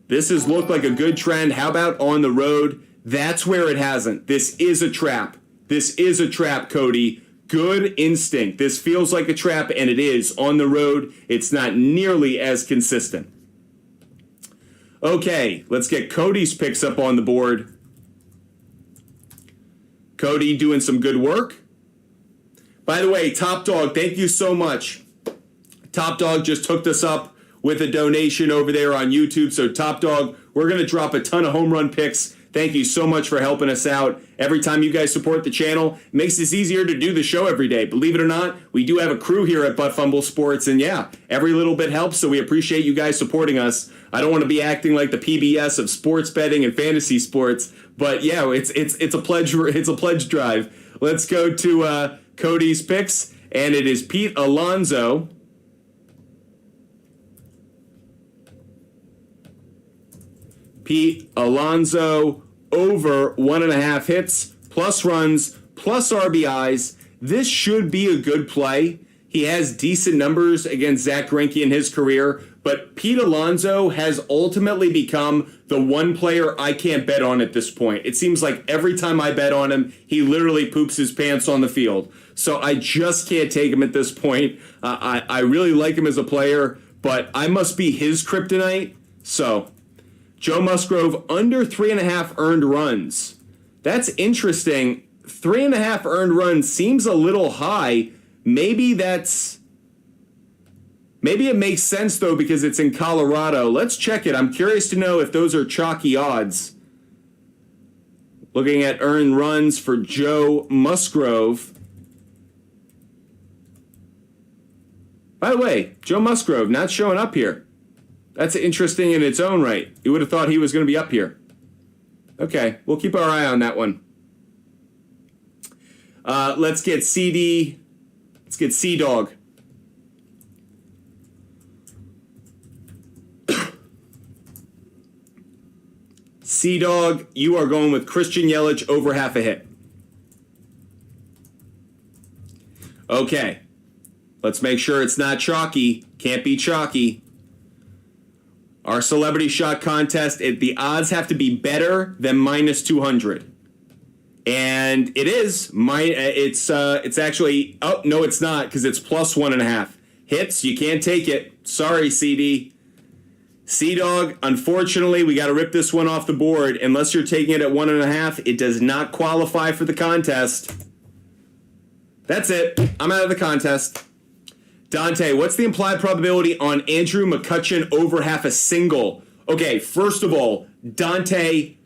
This has looked like a good trend. How about on the road? That's where it hasn't. This is a trap. This is a trap, Cody. Good instinct. This feels like a trap, and it is. On the road, it's not nearly as consistent. Okay, let's get Cody's picks up on the board. Cody doing some good work. By the way, Top Dog, thank you so much. Top Dog just hooked us up with a donation over there on YouTube. So Top Dog, we're going to drop a ton of home run picks. Thank you so much for helping us out. Every time you guys support the channel, it makes this easier to do the show every day. Believe it or not, we do have a crew here at Butt Fumble Sports, and yeah, every little bit helps, so we appreciate you guys supporting us. I don't want to be acting like the PBS of sports betting and fantasy sports, but yeah, it's a pledge drive. Let's go to Cody's picks, and it is Pete Alonso. Pete Alonso over 1.5 hits, plus runs, plus RBIs. This should be a good play. He has decent numbers against Zach Greinke in his career, but Pete Alonso has ultimately become the one player I can't bet on at this point. It seems like every time I bet on him, he literally poops his pants on the field. So I just can't take him at this point. I really like him as a player, but I must be his kryptonite. So Joe Musgrove under 3.5 earned runs. That's interesting. 3.5 earned runs seems a little high. Maybe it makes sense, though, because it's in Colorado. Let's check it. I'm curious to know if those are chalky odds. Looking at earned runs for Joe Musgrove. By the way, Joe Musgrove not showing up here. That's interesting in its own right. You would have thought he was going to be up here. Okay, we'll keep our eye on that one. Let's get CD. Let's get C-Dog. C-Dog, you are going with Christian Yelich over 0.5 hit. Okay. Let's make sure it's not chalky. Can't be chalky. Our celebrity shot contest, the odds have to be better than minus 200. And it is. It's actually, oh, no, it's not, because it's plus 1.5. Hits, you can't take it. Sorry, CD. C-Dog, unfortunately, we got to rip this one off the board. Unless you're taking it at 1.5, it does not qualify for the contest. That's it. I'm out of the contest. Dante, what's the implied probability on Andrew McCutchen over 0.5 single? Okay, first of all, Dante,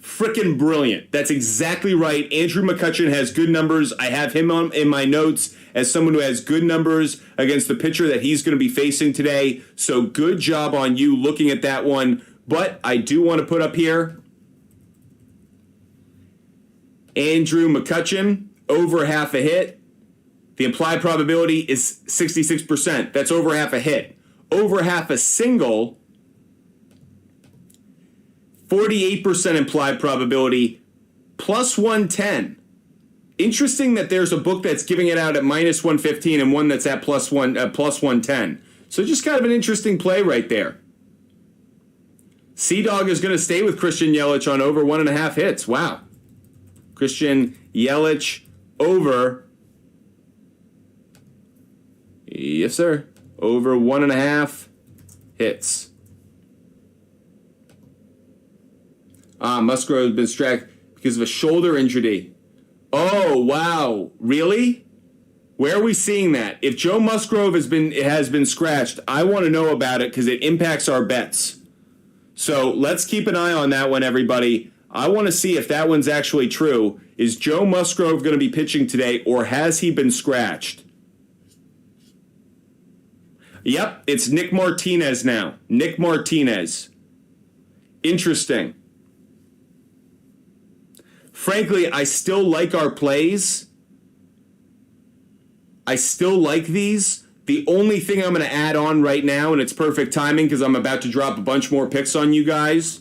frickin' brilliant. That's exactly right. Andrew McCutchen has good numbers. I have him in my notes as someone who has good numbers against the pitcher that he's going to be facing today. So good job on you looking at that one. But I do want to put up here Andrew McCutchen over 0.5 hit. The implied probability is 66%. That's over 0.5 hit. Over 0.5 single, 48% implied probability, plus 110. Interesting that there's a book that's giving it out at minus 115 and one that's at plus 110. So just kind of an interesting play right there. C-Dog is going to stay with Christian Yelich on over 1.5 hits. Wow. Christian Yelich over. Yes, sir. Over 1.5 hits. Musgrove has been struck because of a shoulder injury. Oh, wow. Really? Where are we seeing that? If Joe Musgrove has been scratched, I want to know about it because it impacts our bets. So let's keep an eye on that one, everybody. I want to see if that one's actually true. Is Joe Musgrove going to be pitching today, or has he been scratched? Yep, it's Nick Martinez now. Nick Martinez. Interesting. Frankly, I still like our plays. I still like these. The only thing I'm going to add on right now, and it's perfect timing because I'm about to drop a bunch more picks on you guys.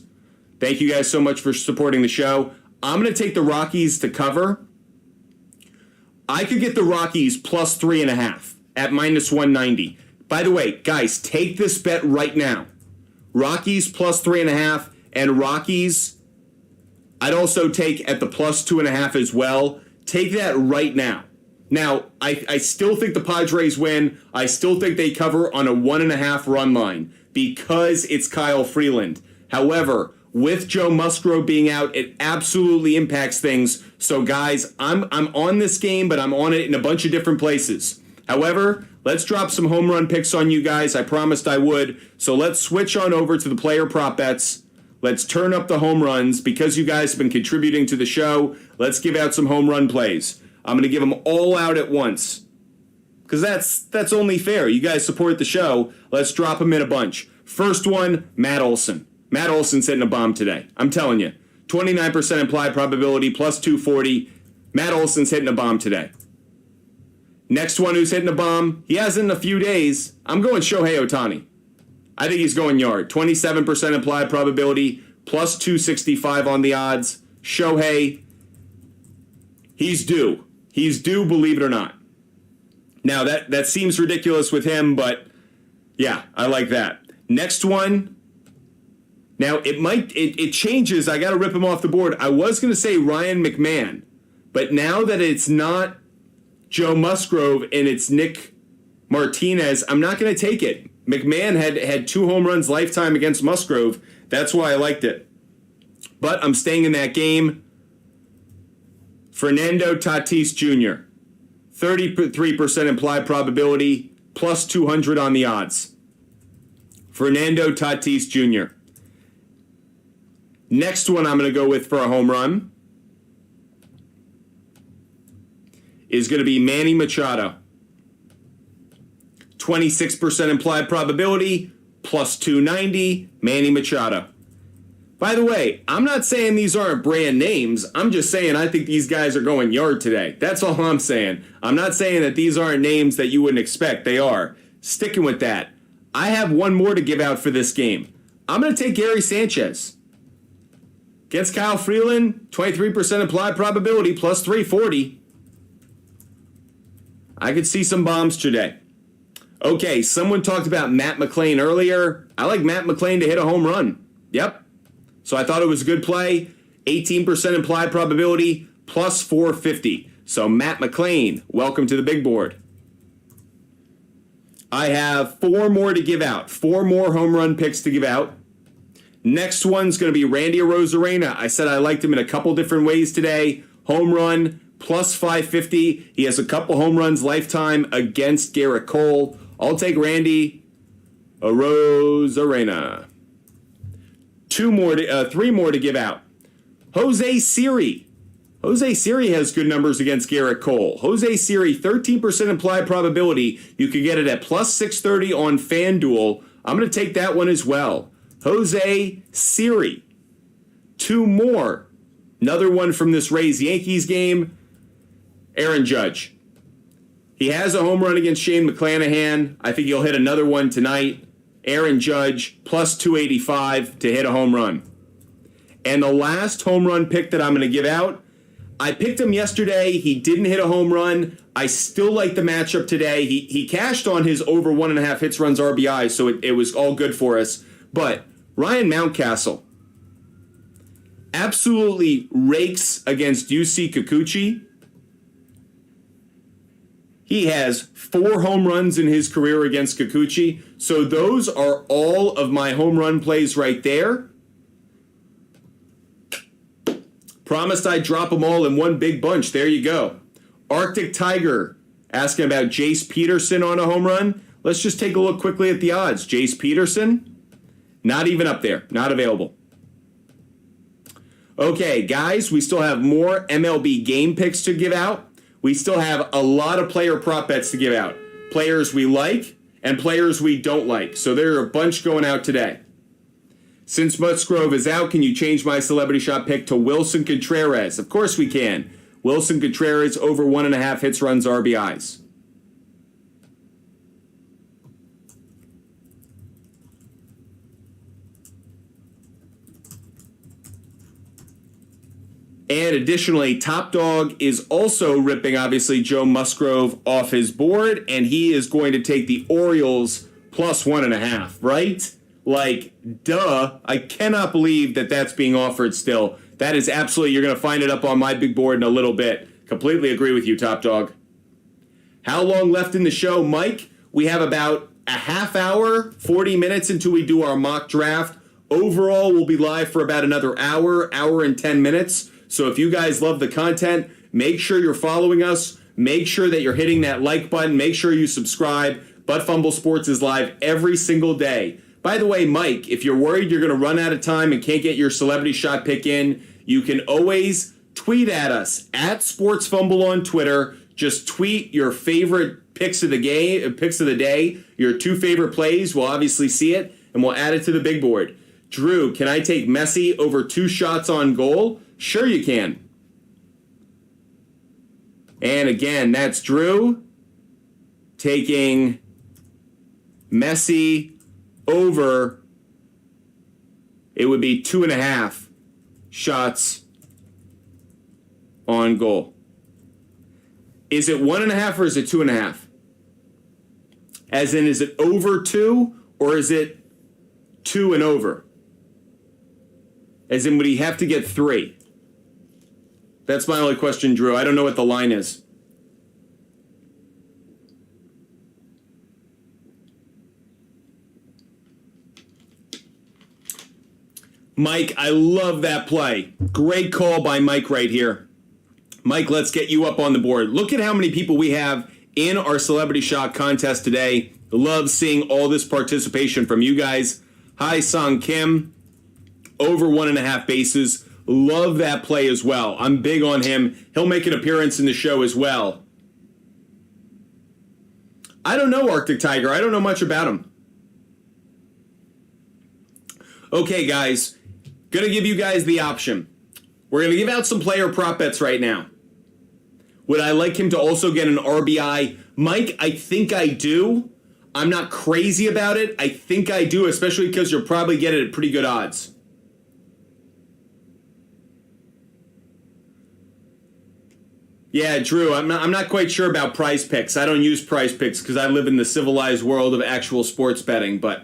Thank you guys so much for supporting the show. I'm going to take the Rockies to cover. I could get the Rockies plus 3.5 at minus 190. By the way, guys, take this bet right now. Rockies plus 3.5 and Rockies, I'd also take at the plus 2.5 as well. Take that right now. Now, I still think the Padres win. I still think they cover on a 1.5 run line because it's Kyle Freeland. However, with Joe Musgrove being out, it absolutely impacts things. So, guys, I'm on this game, but I'm on it in a bunch of different places. However, let's drop some home run picks on you guys. I promised I would. So let's switch on over to the player prop bets. Let's turn up the home runs. Because you guys have been contributing to the show, let's give out some home run plays. I'm going to give them all out at once. Because that's only fair. You guys support the show. Let's drop them in a bunch. First one, Matt Olson. Matt Olson's hitting a bomb today. I'm telling you. 29% implied probability, plus 240. Matt Olson's hitting a bomb today. Next one who's hitting a bomb, he hasn't in a few days. I'm going Shohei Ohtani. I think he's going yard. 27% implied probability, plus 265 on the odds. Shohei, he's due. He's due, believe it or not. Now, that seems ridiculous with him, but yeah, I like that. Next one. Now, it changes. I got to rip him off the board. I was going to say Ryan McMahon, but now that it's not Joe Musgrove and it's Nick Martinez, I'm not going to take it. McMahon had 2 home runs lifetime against Musgrove. That's why I liked it. But I'm staying in that game. Fernando Tatis Jr., 33% implied probability, plus 200 on the odds. Fernando Tatis Jr. Next one I'm going to go with for a home run is going to be Manny Machado. 26% implied probability, plus 290, Manny Machado. By the way, I'm not saying these aren't brand names. I'm just saying I think these guys are going yard today. That's all I'm saying. I'm not saying that these aren't names that you wouldn't expect. They are. Sticking with that. I have one more to give out for this game. I'm going to take Gary Sanchez. Against Kyle Freeland, 23% implied probability, plus 340. I could see some bombs today. Okay, someone talked about Matt McLain earlier. I like Matt McLain to hit a home run. Yep. So I thought it was a good play. 18% implied probability, plus 450. So Matt McLain, welcome to the big board. I have 4 more to give out. 4 more home run picks to give out. Next one's going to be Randy Arozarena. I said I liked him in a couple different ways today. Home run, plus 550. He has a couple home runs lifetime against Garrett Cole. I'll take Randy Arozarena. 3 more to give out. Jose Siri. Jose Siri has good numbers against Garrett Cole. Jose Siri, 13% implied probability. You could get it at plus 630 on FanDuel. I'm going to take that one as well. Jose Siri. 2 more. Another one from this Rays-Yankees game. Aaron Judge. He has a home run against Shane McClanahan. I think he'll hit another one tonight. Aaron Judge, plus 285 to hit a home run. And the last home run pick that I'm going to give out, I picked him yesterday. He didn't hit a home run. I still like the matchup today. He cashed on his over 1.5 hits, runs, RBI, so it was all good for us. But Ryan Mountcastle absolutely rakes against UC Kikuchi. He has 4 home runs in his career against Kikuchi. So those are all of my home run plays right there. Promised I'd drop them all in one big bunch. There you go. Arctic Tiger asking about Jace Peterson on a home run. Let's just take a look quickly at the odds. Jace Peterson, not even up there. Not available. Okay, guys, we still have more MLB game picks to give out. We still have a lot of player prop bets to give out. Players we like and players we don't like. So there are a bunch going out today. Since Musgrove is out, can you change my celebrity shot pick to Wilson Contreras? Of course we can. Wilson Contreras over 1.5 hits, runs, RBIs. And additionally, Top Dog is also ripping, obviously, Joe Musgrove off his board, and he is going to take the Orioles plus 1.5, right? Like, duh. I cannot believe that that's being offered still. That is absolutely, you're going to find it up on my big board in a little bit. Completely agree with you, Top Dog. How long left in the show, Mike? We have about a half hour, 40 minutes until we do our mock draft. Overall, we'll be live for about another hour and 10 minutes. So if you guys love the content, make sure you're following us. Make sure that you're hitting that like button. Make sure you subscribe. But Fumble Sports is live every single day. By the way, Mike, if you're worried you're going to run out of time and can't get your celebrity shot pick in, you can always tweet at us at SportsFumble on Twitter. Just tweet your favorite picks of the day, your 2 favorite plays. We'll obviously see it, and we'll add it to the big board. Drew, can I take Messi over 2 shots on goal? Sure you can. And again, that's Drew taking Messi over it would be 2.5 shots on goal. Is it 1.5 or is it 2.5? As in, is it over 2 or is it 2 and over? As in, would he have to get 3? That's my only question, Drew. I don't know what the line is. Mike, I love that play. Great call by Mike right here. Mike, let's get you up on the board. Look at how many people we have in our Celebrity Shot contest today. Love seeing all this participation from you guys. Hi, Song Kim. Over 1.5 bases. Love that play as well. I'm big on him. He'll make an appearance in the show as well. I don't know Arctic Tiger. I don't know much about him. Okay, guys. Going to give you guys the option. We're going to give out some player prop bets right now. Would I like him to also get an RBI? Mike, I think I do. I'm not crazy about it. I think I do, especially because you'll probably get it at pretty good odds. Yeah, Drew, I'm not quite sure about Prize Picks. I don't use Prize Picks because I live in the civilized world of actual sports betting, but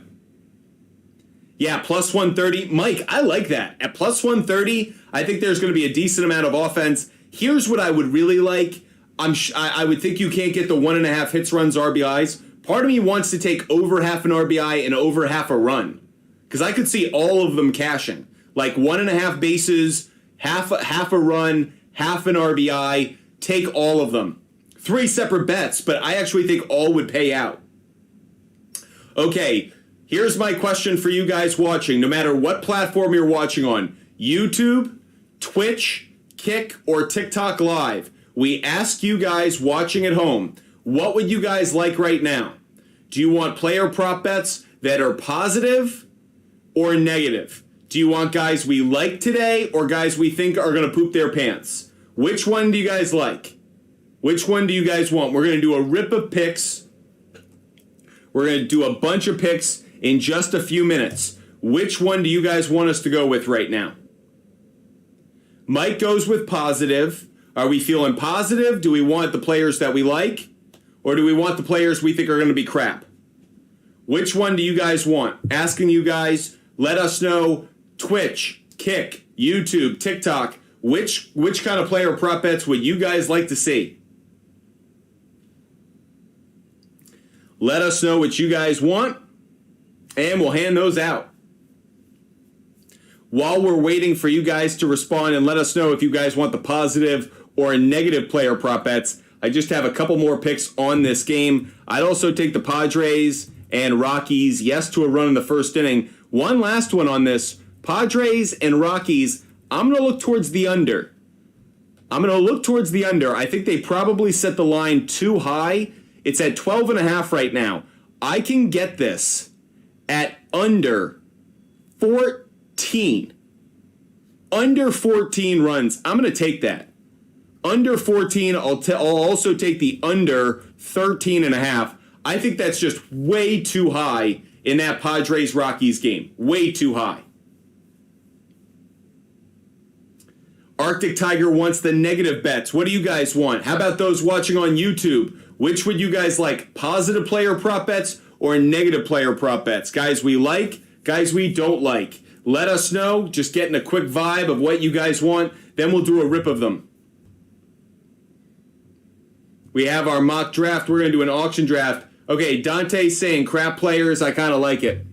yeah, plus 130. Mike, I like that. At plus 130, I think there's going to be a decent amount of offense. Here's what I would really like. I would think you can't get the 1.5 hits, runs, RBIs. Part of me wants to take over half an RBI and over half a run. Because I could see all of them cashing. Like 1.5 bases, half a run, half an RBI. Take all of them. 3 separate bets, but I actually think all would pay out. Okay, here's my question for you guys watching. No matter what platform you're watching on, YouTube, Twitch, Kick, or TikTok Live, we ask you guys watching at home, what would you guys like right now? Do you want player prop bets that are positive or negative? Do you want guys we like today or guys we think are going to poop their pants? Which one do you guys like? Which one do you guys want? We're going to do a rip of picks. We're going to do a bunch of picks in just a few minutes. Which one do you guys want us to go with right now? Mike goes with positive. Are we feeling positive? Do we want the players that we like? Or do we want the players we think are going to be crap? Which one do you guys want? Asking you guys, let us know. Twitch, Kick, YouTube, TikTok. Which kind of player prop bets would you guys like to see? Let us know what you guys want, and we'll hand those out. While we're waiting for you guys to respond and let us know if you guys want the positive or negative player prop bets, I just have a couple more picks on this game. I'd also take the Padres and Rockies, yes to a run in the first inning. One last one on this, Padres and Rockies, I'm going to look towards the under. I think they probably set the line too high. It's at 12.5 right now. I can get this at under 14. Under 14 runs. I'm going to take that. Under 14, I'll also take the under 13.5. I think that's just way too high in that Padres-Rockies game. Way too high. Arctic Tiger wants the negative bets. What do you guys want? How about those watching on YouTube? Which would you guys like? Positive player prop bets or negative player prop bets? Guys we like, guys we don't like. Let us know. Just getting a quick vibe of what you guys want. Then we'll do a rip of them. We have our mock draft. We're going to do an auction draft. Okay, Dante's saying crap players. I kind of like it.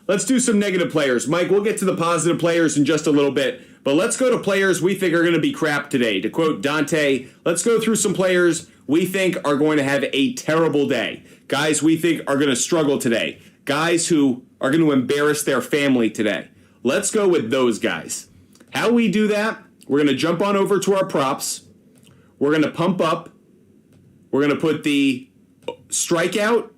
Let's do some negative players. Mike, we'll get to the positive players in just a little bit. But let's go to players we think are going to be crap today. To quote Dante, let's go through some players we think are going to have a terrible day. Guys we think are going to struggle today. Guys who are going to embarrass their family today. Let's go with those guys. How we do that, we're going to jump on over to our props. We're going to pump up. We're going to put the strikeout,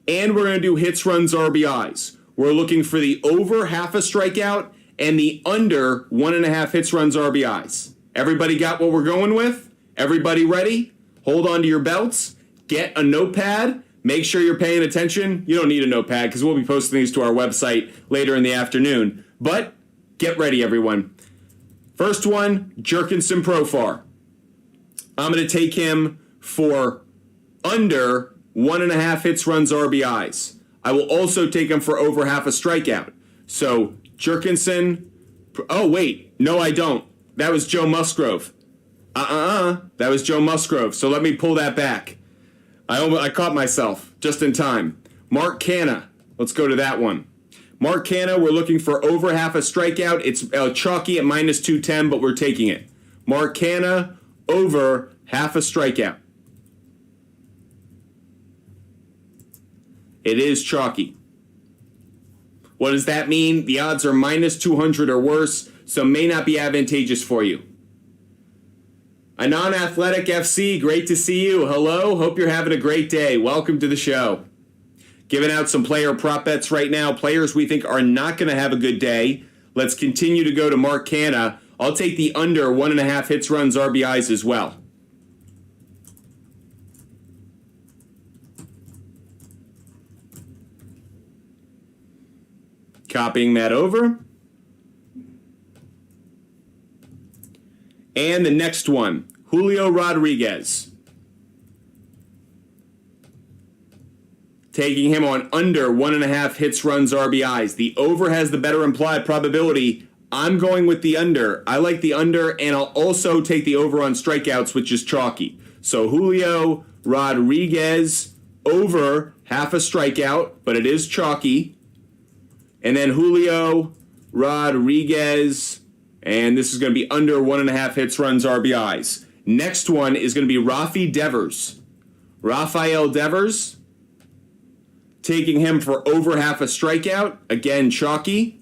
and we're going to do hits, runs, RBIs. We're looking for the over half a strikeout and the under 1.5 hits, runs, RBIs. Everybody got what we're going with? Everybody ready? Hold on to your belts. Get a notepad. Make sure you're paying attention. You don't need a notepad because we'll be posting these to our website later in the afternoon. But get ready, everyone. First one, Jerkinson Profar. I'm going to take him for under 1.5 hits, runs, RBIs. I will also take him for over half a strikeout. So, Jerkinson. Oh, wait. No, I don't. That was Joe Musgrove. That was Joe Musgrove. So let me pull that back. I caught myself just in time. Mark Canha. Let's go to that one. Mark Canha, we're looking for over half a strikeout. It's chalky at minus 210, but we're taking it. Mark Canha, over half a strikeout. It is chalky. What does that mean? The odds are minus 200 or worse, so may not be advantageous for you. Anon Athletic FC, great to see you. Hello, hope you're having a great day. Welcome to the show. Giving out some player prop bets right now. Players we think are not going to have a good day. Let's continue to go to Mark Canha. I'll take the under 1.5 hits, runs, RBIs as well. Copying that over. And the next one, Julio Rodriguez. Taking him on under 1.5 hits, runs, RBIs. The over has the better implied probability. I'm going with the under. I like the under, and I'll also take the over on strikeouts, which is chalky. So Julio Rodriguez, over half a strikeout, but it is chalky. And then Julio Rodriguez, and this is going to be under 1.5 hits, runs, RBIs. Next one is going to be Rafael Devers, taking him for over half a strikeout. Again, chalky.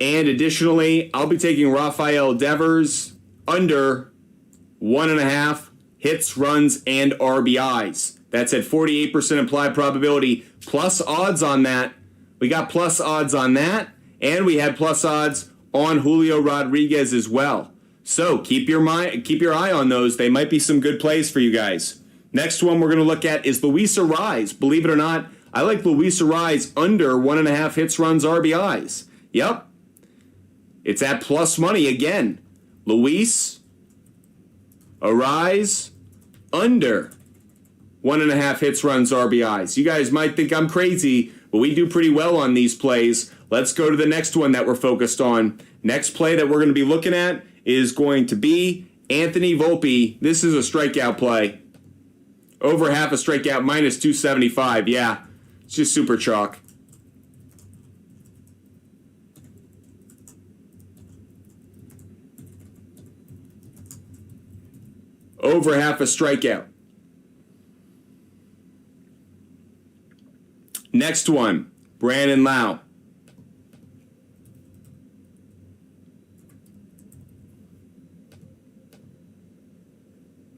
And additionally, I'll be taking Rafael Devers under 1.5 hits, runs, and RBIs. That's at 48% implied probability. Plus odds on that. We got plus odds on that. And we had plus odds on Julio Rodriguez as well. So keep your eye on those. They might be some good plays for you guys. Next one we're going to look at is Luis Arraez. Believe it or not, I like Luis Arraez under 1.5 hits, runs, RBIs. Yep. It's at plus money again. Luis Arraez under 1.5 hits, runs, RBIs. You guys might think I'm crazy, but we do pretty well on these plays. Let's go to the next one that we're focused on. Next play that we're going to be looking at is going to be Anthony Volpe. This is a strikeout play. Over half a strikeout, minus 275. Yeah, it's just super chalk. Over half a strikeout. Next one, Brandon Lau.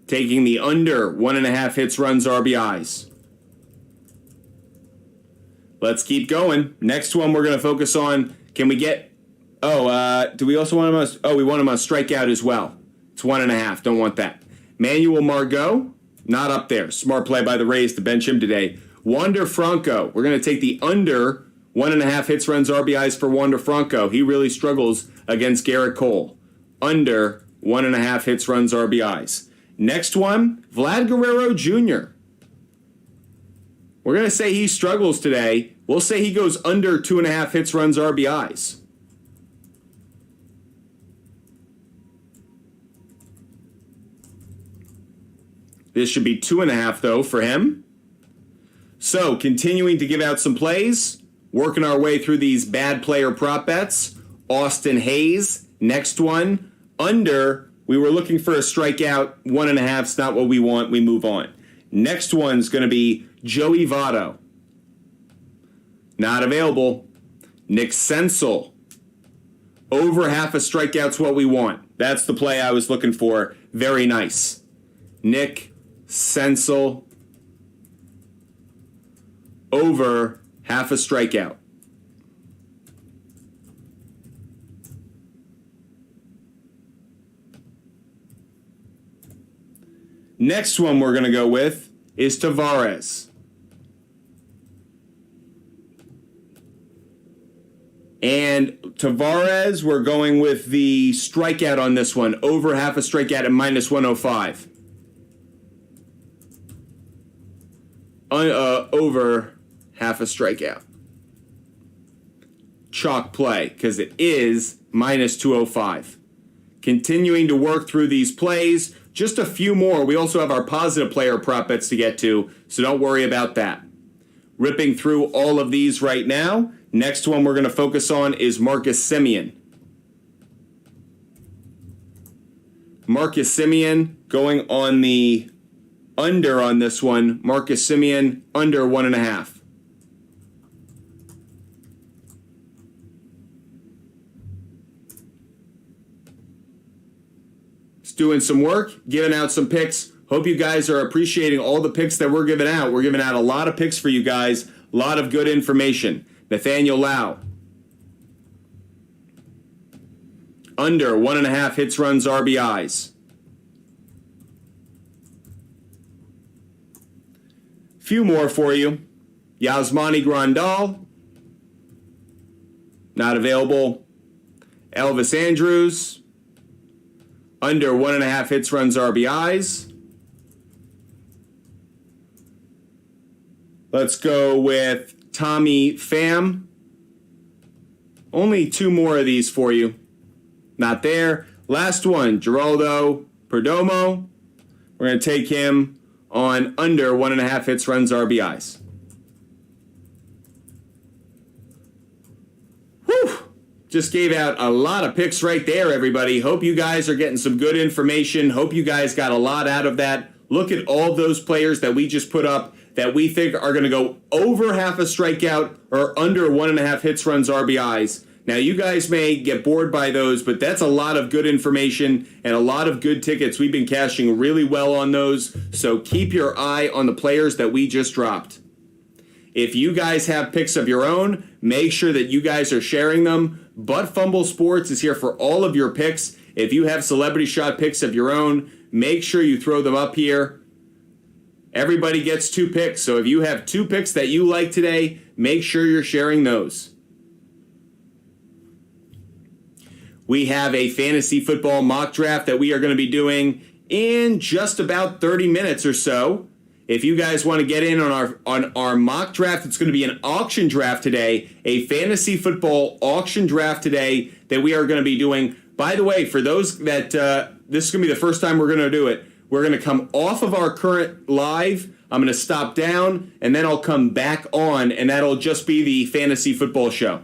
Taking the under 1.5 hits, runs, RBIs. Let's keep going. Next one we're going to focus on. Can we get... do we also want him on... we want him on strikeout as well. It's 1.5. Don't want that. Manuel Margot, not up there. Smart play by the Rays to bench him today. Wander Franco. We're going to take the under 1.5 hits, runs, RBIs for Wander Franco. He really struggles against Garrett Cole. Under 1.5 hits, runs, RBIs. Next one, Vlad Guerrero Jr. We're going to say he struggles today. We'll say he goes under 2.5 hits, runs, RBIs. This should be 2.5, though, for him. So, continuing to give out some plays, working our way through these bad player prop bets. Austin Hayes, next one, under. We were looking for a strikeout. 1.5's not what we want. We move on. Next one's going to be Joey Votto. Not available. Nick Senzel. Over half a strikeout's what we want. That's the play I was looking for. Very nice. Nick Senzel. Over half a strikeout. Next one we're going to go with is Tavares. And Tavares, we're going with the strikeout on this one. Over half a strikeout at minus 105. Over half a strikeout. Chalk play, because it is minus 205. Continuing to work through these plays. Just a few more. We also have our positive player prop bets to get to, so don't worry about that. Ripping through all of these right now. Next one we're going to focus on is Marcus Semien. Marcus Semien going on the under on this one. Marcus Semien under 1.5. It's doing some work, giving out some picks. Hope you guys are appreciating all the picks that we're giving out. We're giving out a lot of picks for you guys. A lot of good information. Nathaniel Lau. Under 1.5 hits, runs, RBIs. Few more for you. Yasmani Grandal. Not available. Elvis Andrews. Under 1.5 hits, runs, RBIs. Let's go with Tommy Pham. Only 2 more of these for you. Not there. Last one, Geraldo Perdomo. We're going to take him on under 1.5 hits, runs, RBIs. Whew! Just gave out a lot of picks right there, everybody. Hope you guys are getting some good information. Hope you guys got a lot out of that. Look at all those players that we just put up that we think are going to go over half a strikeout or under 1.5 hits, runs, RBIs. Now, you guys may get bored by those, but that's a lot of good information and a lot of good tickets. We've been cashing really well on those, so keep your eye on the players that we just dropped. If you guys have picks of your own, make sure that you guys are sharing them. But Fumble Sports is here for all of your picks. If you have celebrity shot picks of your own, make sure you throw them up here. Everybody gets 2 picks, so if you have 2 picks that you like today, make sure you're sharing those. We have a fantasy football mock draft that we are going to be doing in just about 30 minutes or so. If you guys want to get in on our mock draft, it's going to be an auction draft today, a fantasy football auction draft today that we are going to be doing. By the way, for those that this is going to be the first time we're going to do it, we're going to come off of our current live. I'm going to stop down, and then I'll come back on, and that'll just be the fantasy football show.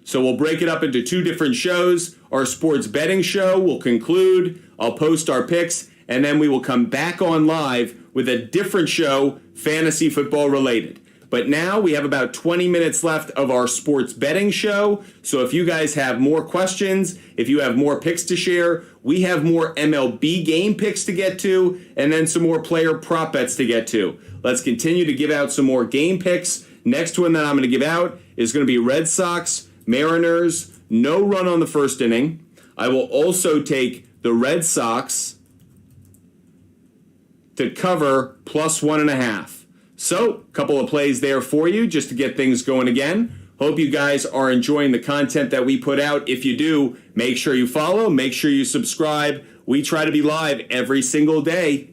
So we'll break it up into 2 different shows. Our sports betting show will conclude. I'll post our picks, and then we will come back on live with a different show, fantasy football related. But now we have about 20 minutes left of our sports betting show. So if you guys have more questions, if you have more picks to share, we have more MLB game picks to get to, and then some more player prop bets to get to. Let's continue to give out some more game picks. Next one that I'm going to give out is going to be Red Sox, Mariners, no run on the first inning. I will also take the Red Sox to cover plus 1.5. So, a couple of plays there for you just to get things going again. Hope you guys are enjoying the content that we put out. If you do, make sure you follow, make sure you subscribe. We try to be live every single day.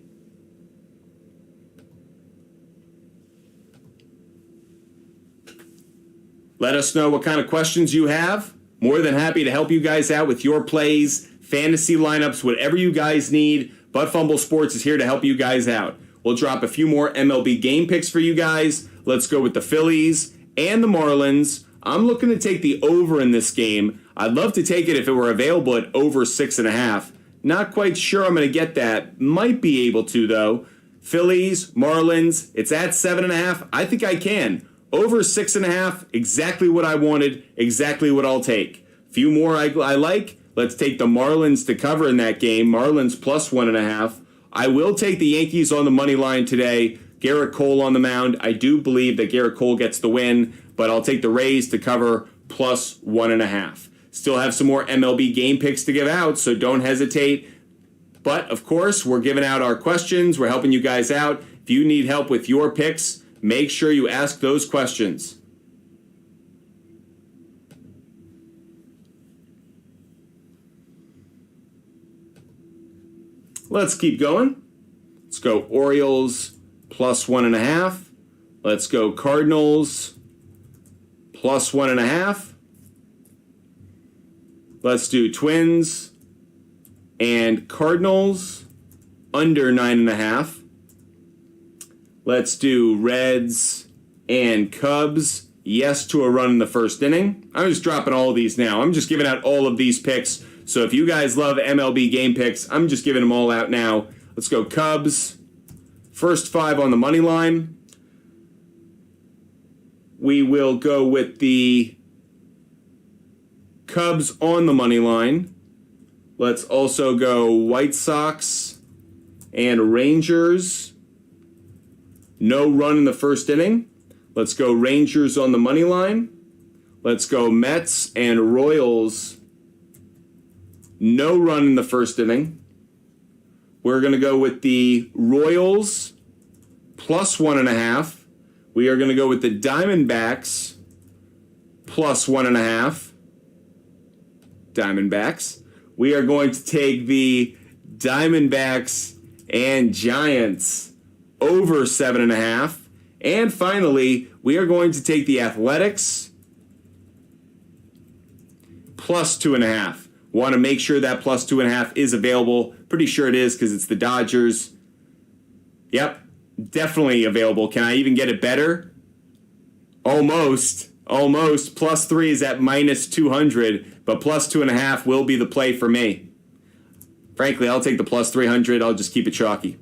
Let us know what kind of questions you have. More than happy to help you guys out with your plays, fantasy lineups, whatever you guys need. But Fumble Sports is here to help you guys out. We'll drop a few more MLB game picks for you guys. Let's go with the Phillies and the Marlins. I'm looking to take the over in this game. I'd love to take it if it were available at over 6.5. Not quite sure I'm going to get that. Might be able to, though. Phillies, Marlins, it's at 7.5. I think I can. Over 6.5, exactly what I wanted, exactly what I'll take. Few more I like. Let's take the Marlins to cover in that game. Marlins plus 1.5. I will take the Yankees on the money line today. Garrett Cole on the mound. I do believe that Garrett Cole gets the win, but I'll take the Rays to cover plus 1.5. Still have some more MLB game picks to give out, so don't hesitate. But, of course, we're giving out our questions. We're helping you guys out. If you need help with your picks, make sure you ask those questions. Let's keep going. Let's go Orioles plus 1.5. Let's go Cardinals plus 1.5. Let's do Twins and Cardinals under 9.5. Let's do Reds and Cubs, yes to a run in the first inning. I'm just dropping all of these now. I'm just giving out all of these picks. So if you guys love MLB game picks, I'm just giving them all out now. Let's go Cubs. First 5 on the money line. We will go with the Cubs on the money line. Let's also go White Sox and Rangers. No run in the first inning. Let's go Rangers on the money line. Let's go Mets and Royals. No run in the first inning. We're going to go with the Royals plus 1.5. We are going to go with the Diamondbacks plus 1.5. Diamondbacks. We are going to take the Diamondbacks and Giants over 7.5. And finally, we are going to take the Athletics plus 2.5. Want to make sure that plus 2.5 is available. Pretty sure it is because it's the Dodgers. Yep, definitely available. Can I even get it better? Almost. Almost. Plus 3 is at minus 200, but plus 2.5 will be the play for me. Frankly, I'll take the plus 300. I'll just keep it chalky.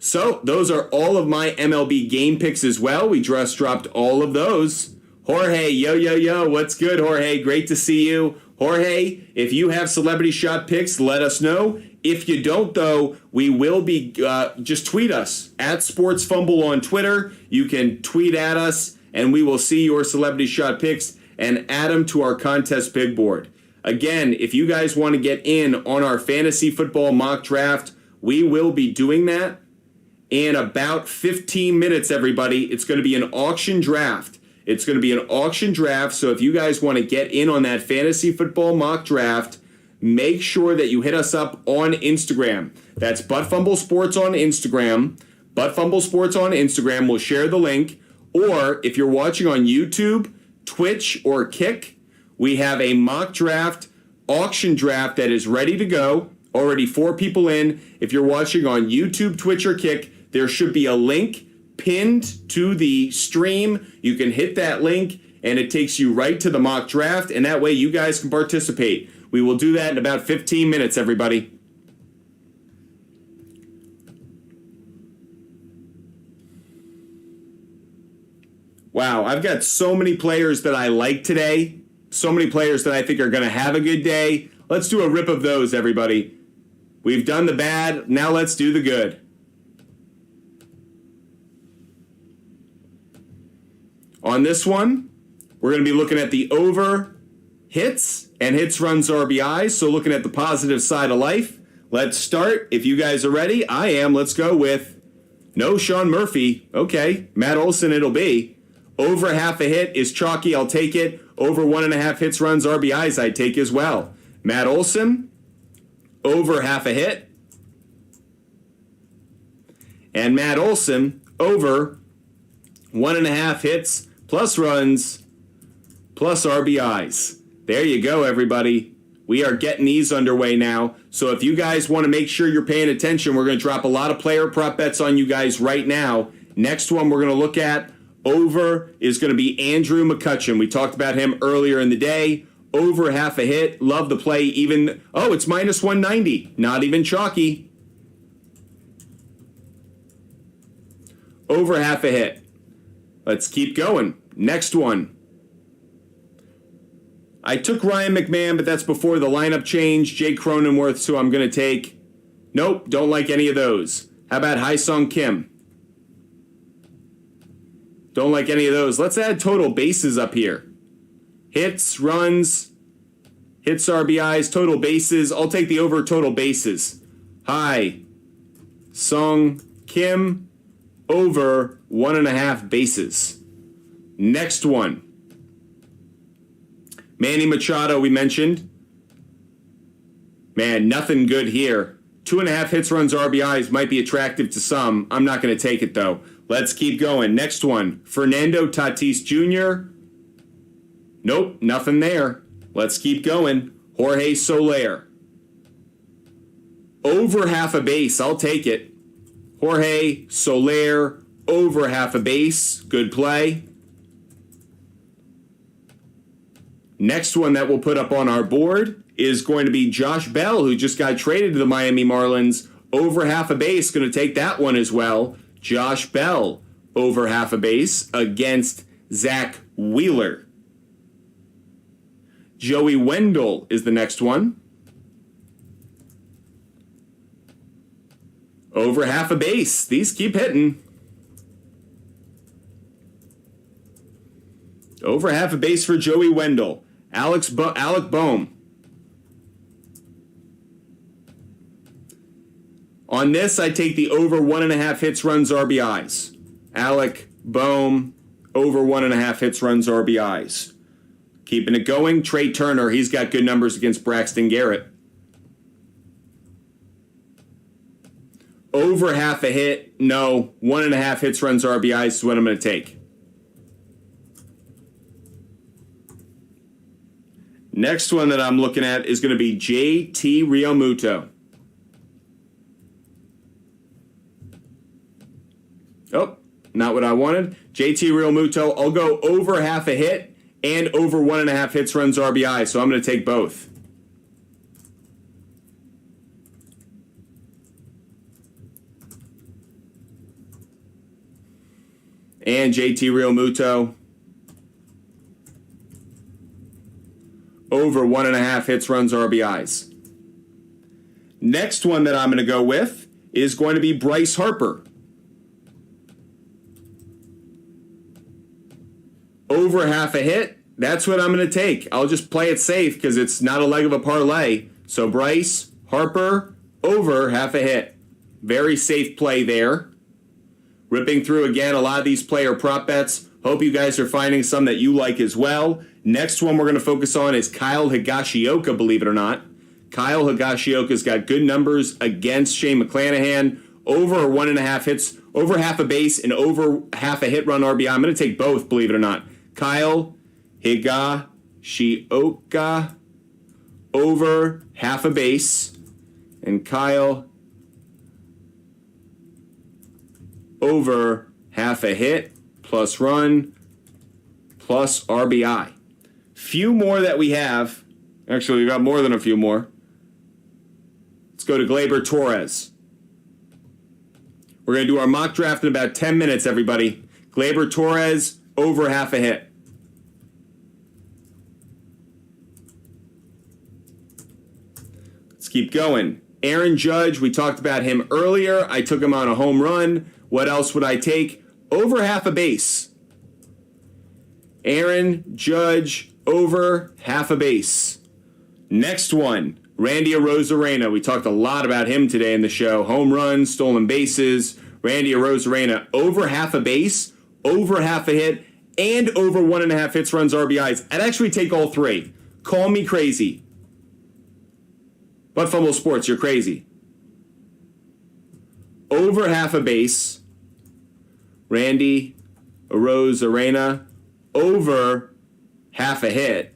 So, those are all of my MLB game picks as well. We just dropped all of those. Jorge, yo, what's good, Jorge? Great to see you. Jorge, if you have celebrity shot picks, let us know. If you don't, though, we will be, just tweet us at SportsFumble on Twitter. You can tweet at us, and we will see your celebrity shot picks and add them to our contest big board. Again, if you guys want to get in on our fantasy football mock draft, we will be doing that in about 15 minutes, everybody. It's going to be an auction draft. It's going to be an auction draft, so if you guys want to get in on that fantasy football mock draft, make sure that you hit us up on Instagram. That's Buttfumble Sports on Instagram. Buttfumble Sports on Instagram. We'll share the link. Or if you're watching on YouTube, Twitch, or Kick, we have a mock draft, auction draft that is ready to go. Already 4 people in. If you're watching on YouTube, Twitch, or Kick, there should be a link pinned to the stream. You can hit that link and it takes you right to the mock draft, and that way you guys can participate. We will do that in about 15 minutes, everybody. Wow, I've got so many players that I like today. So many players that I think are going to have a good day. Let's do a rip of those, everybody. We've done the bad, now let's do the good. On this one, we're going to be looking at the over hits and hits, runs, RBIs. So looking at the positive side of life. Let's start. If you guys are ready, I am. Let's go with no Sean Murphy. Okay, Matt Olson it'll be. Over half a hit is chalky. I'll take it. Over 1.5 hits, runs, RBIs I'd take as well. Matt Olson, over half a hit. And Matt Olson, over 1.5 hits, plus runs, plus RBIs. There you go, everybody. We are getting these underway now. So if you guys want to make sure you're paying attention, we're going to drop a lot of player prop bets on you guys right now. Next one we're going to look at, over, is going to be Andrew McCutchen. We talked about him earlier in the day. Over half a hit. Love the play. Even, oh, it's minus 190. Not even chalky. Over half a hit. Let's keep going. Next one. I took Ryan McMahon, but that's before the lineup change. Jake Cronenworth, who I'm going to take. Nope, don't like any of those. How about Haesung Kim? Don't like any of those. Let's add total bases up here. Hits, runs, hits, RBIs, total bases. I'll take the over total bases. Haesung Kim over 1.5 bases. Next one. Manny Machado, we mentioned. Man, nothing good here. 2.5 hits, runs, RBIs might be attractive to some. I'm not going to take it, though. Let's keep going. Next one. Fernando Tatis Jr. Nope, nothing there. Let's keep going. Jorge Soler. Over 1/2 base. I'll take it. Jorge Soler over 1/2 base. Good play. Next one that we'll put up on our board is going to be Josh Bell, who just got traded to the Miami Marlins. Over 1/2 base. Going to take that one as well. Josh Bell over 1/2 base against Zach Wheeler. Joey Wendell is the next one. Over 1/2 base. These keep hitting. Over 1/2 base for Joey Wendell. Alec Boehm. On this, I take the over 1.5 hits, runs, RBIs. Alec Boehm, over 1.5 hits, runs, RBIs. Keeping it going, Trey Turner. He's got good numbers against Braxton Garrett. Over 1/2 hit, no. 1.5 hits, runs, RBIs is what I'm going to take. Next one that I'm looking at is going to be JT Realmuto. Oh, not what I wanted. JT Realmuto, I'll go over 1/2 hit and over 1.5 hits, runs, RBI, so I'm going to take both. And JT Realmuto, over 1.5 hits, runs, RBIs. Next one that I'm going to go with is going to be Bryce Harper. Over 1/2 hit, that's what I'm going to take. I'll just play it safe because it's not a leg of a parlay. So Bryce Harper, over 1/2 hit. Very safe play there. Ripping through again a lot of these player prop bets. Hope you guys are finding some that you like as well. Next one we're going to focus on is Kyle Higashioka, believe it or not. Kyle Higashioka's got good numbers against Shane McClanahan. Over 1.5 hits, over 1/2 base, and over 1/2 hit, run, RBI. I'm going to take both, believe it or not. Kyle Higashioka, over 1/2 base, and Kyle over 1/2 hit, plus run, plus RBI. Few more that we have. Actually, we got more than a few more. Let's go to Gleyber Torres. We're going to do our mock draft in about 10 minutes, everybody. Gleyber Torres, over 1/2 hit. Let's keep going. Aaron Judge, we talked about him earlier. I took him on a home run. What else would I take? Over 1/2 base. Aaron Judge, over 1/2 base. Next one, Randy Arozarena. We talked a lot about him today in the show. Home runs, stolen bases. Randy Arozarena, over 1/2 base, over 1/2 hit, and over 1.5 hits, runs, RBIs. I'd actually take all three. Call me crazy. But Fumble Sports, you're crazy. Over 1/2 base, Randy Arozarena, over 1/2 hit,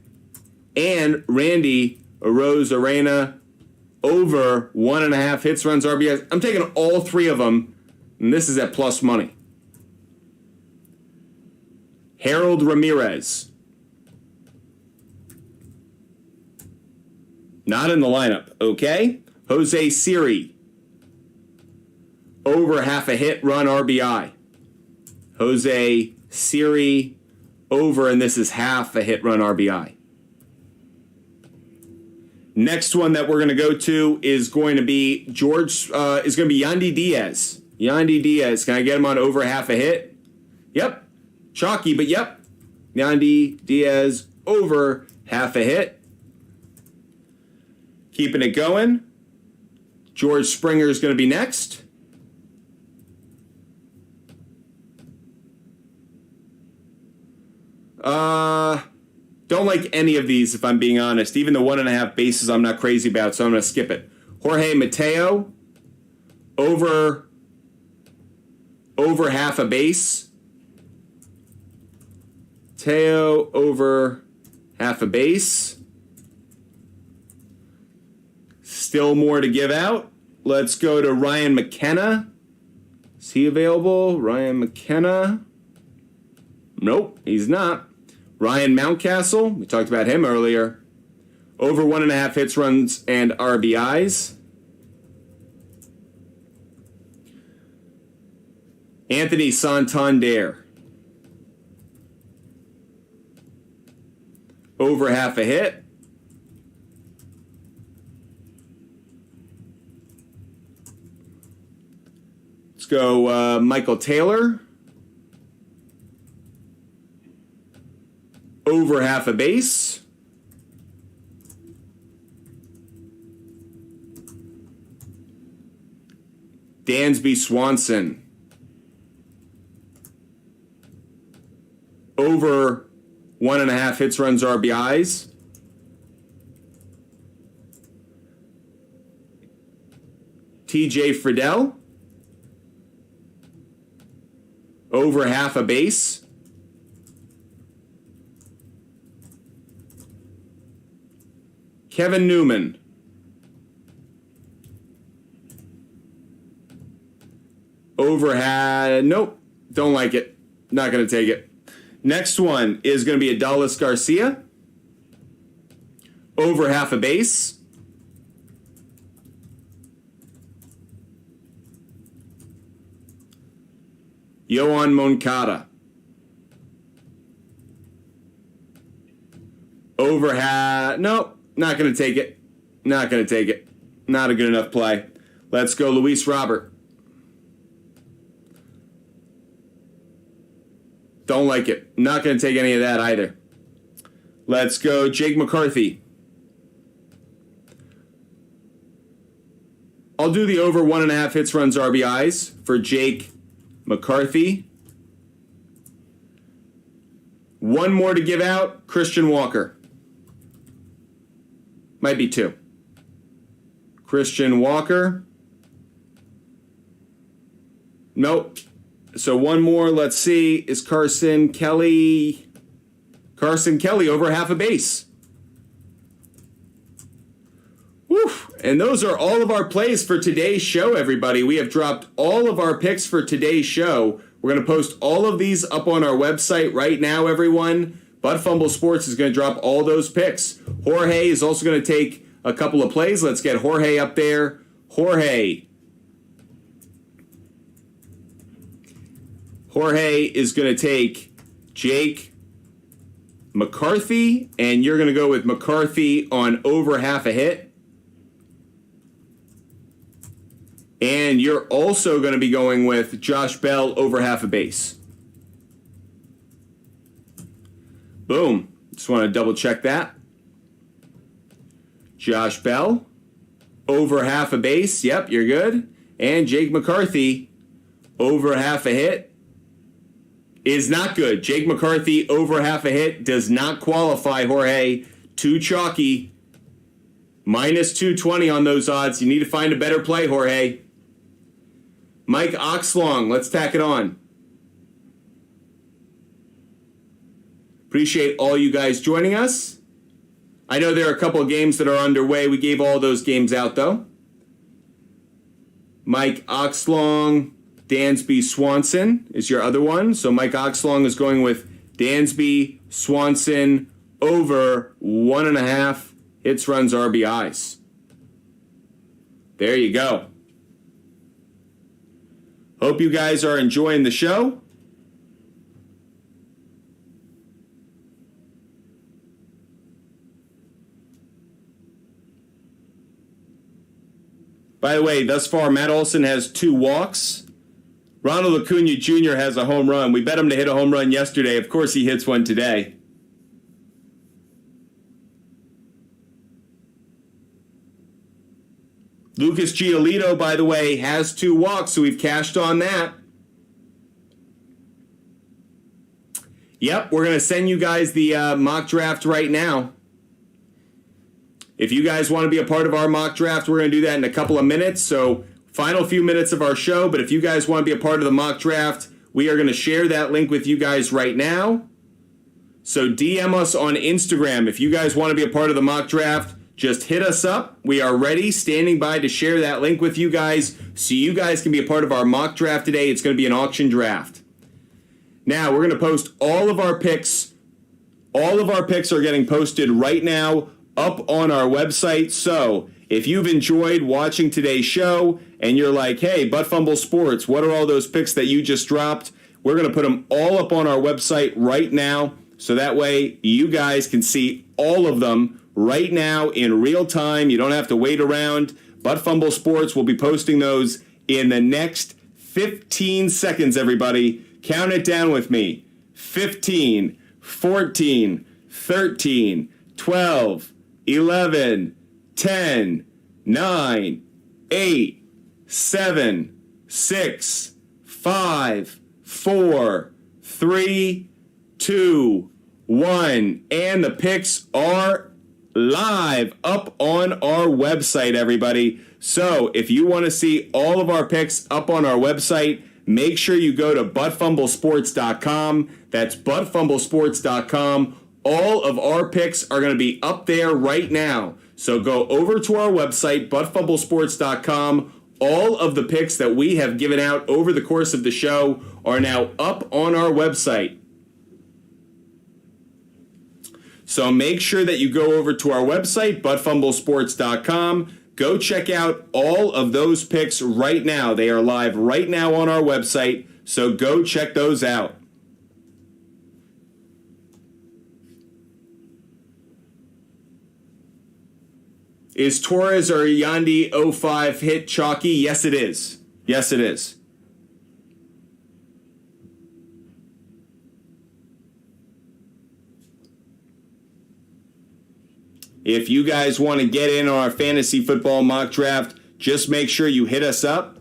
and Randy Arozarena, over 1.5 hits, runs, RBIs. I'm taking all three of them, and this is at plus money. Harold Ramirez. Not in the lineup, okay? Jose Siri. Over 1/2 hit, run, RBI. Jose Siri, over, and this is 1/2 hit, run, RBI. Next one that we're going to go to is going to be Yandy Diaz. Yandy Diaz. Can I get him on over 1/2 hit? Yep. Chalky, but yep. Yandy Diaz, over 1/2 hit. Keeping it going. George Springer is going to be next. Don't like any of these, if I'm being honest. Even the 1.5 bases I'm not crazy about, so I'm going to skip it. Jorge Mateo, over half a base. Mateo, over half a base. Still more to give out. Let's go to Ryan McKenna. Is he available? Ryan McKenna. Nope, he's not. Ryan Mountcastle. We talked about him earlier. Over 1.5 hits, runs, and RBIs. Anthony Santander. Over half a hit. Let's go Michael Taylor. Over half a base. Dansby Swanson. Over 1.5 hits, runs, RBIs. TJ Friedel. Over half a base. Kevin Newman. Nope, don't like it. Not going to take it. Next one is going to be Adolis Garcia. Over half a base. Yohan Moncada. Nope, not going to take it. Not going to take it. Not a good enough play. Let's go Luis Robert. Don't like it. Not going to take any of that either. Let's go Jake McCarthy. I'll do the over 1.5 hits, runs, RBIs for Jake McCarthy. One more to give out. Christian Walker. Might be two. Christian Walker. Nope. So one more, let's see, is Carson Kelly. Carson Kelly over half a base. Woo! And those are all of our plays for today's show, everybody. We have dropped all of our picks for today's show. We're going to post all of these up on our website right now, everyone. But Fumble Sports is going to drop all those picks. Jorge is also going to take a couple of plays. Let's get Jorge up there. Jorge is going to take Jake McCarthy, and you're going to go with McCarthy on over half a hit. And you're also going to be going with Josh Bell over half a base. Boom. Just want to double check that. Josh Bell over half a base. Yep, you're good. And Jake McCarthy over half a hit. Is not good. Jake McCarthy over half a hit does not qualify, Jorge. Too chalky. Minus 220 on those odds. You need to find a better play, Jorge. Mike Oxlong, let's tack it on. Appreciate all you guys joining us. I know there are a couple of games that are underway. We gave all those games out, though. Mike Oxlong. Dansby Swanson is your other one. So Mike Oxlong is going with Dansby Swanson over 1.5 hits, runs, RBIs. There you go. Hope you guys are enjoying the show. By the way, thus far, Matt Olson has 2 walks. Ronald Acuna Jr. has a home run. We bet him to hit a home run yesterday. Of course, he hits one today. Lucas Giolito, by the way, has 2 walks, so we've cashed on that. Yep, we're going to send you guys the mock draft right now. If you guys want to be a part of our mock draft, we're going to do that in a couple of minutes. So final few minutes of our show. But if you guys want to be a part of the mock draft, we are going to share that link with you guys right now. So DM us on Instagram. If you guys want to be a part of the mock draft, just hit us up. We are ready, standing by to share that link with you guys so you guys can be a part of our mock draft today. It's going to be an auction draft. Now, we're going to post all of our picks. All of our picks are getting posted right now up on our website. So if you've enjoyed watching today's show and you're like, hey, Butt Fumble Sports, what are all those picks that you just dropped? We're going to put them all up on our website right now. So that way you guys can see all of them right now in real time. You don't have to wait around. Butt Fumble Sports will be posting those in the next 15 seconds, everybody. Count it down with me. 15, 14, 13, 12, 11, 10, 9, 8, 7, 6, 5, 4, 3, 2, 1. And the picks are live up on our website, everybody. So if you want to see all of our picks up on our website, make sure you go to buttfumblesports.com. That's buttfumblesports.com. All of our picks are going to be up there right now. So go over to our website, buttfumblesports.com. All of the picks that we have given out over the course of the show are now up on our website. So make sure that you go over to our website, buttfumblesports.com. Go check out all of those picks right now. They are live right now on our website, so go check those out. Is Torres or Yandy 05 hit chalky? Yes, it is. Yes, it is. If you guys want to get in on our fantasy football mock draft, just make sure you hit us up.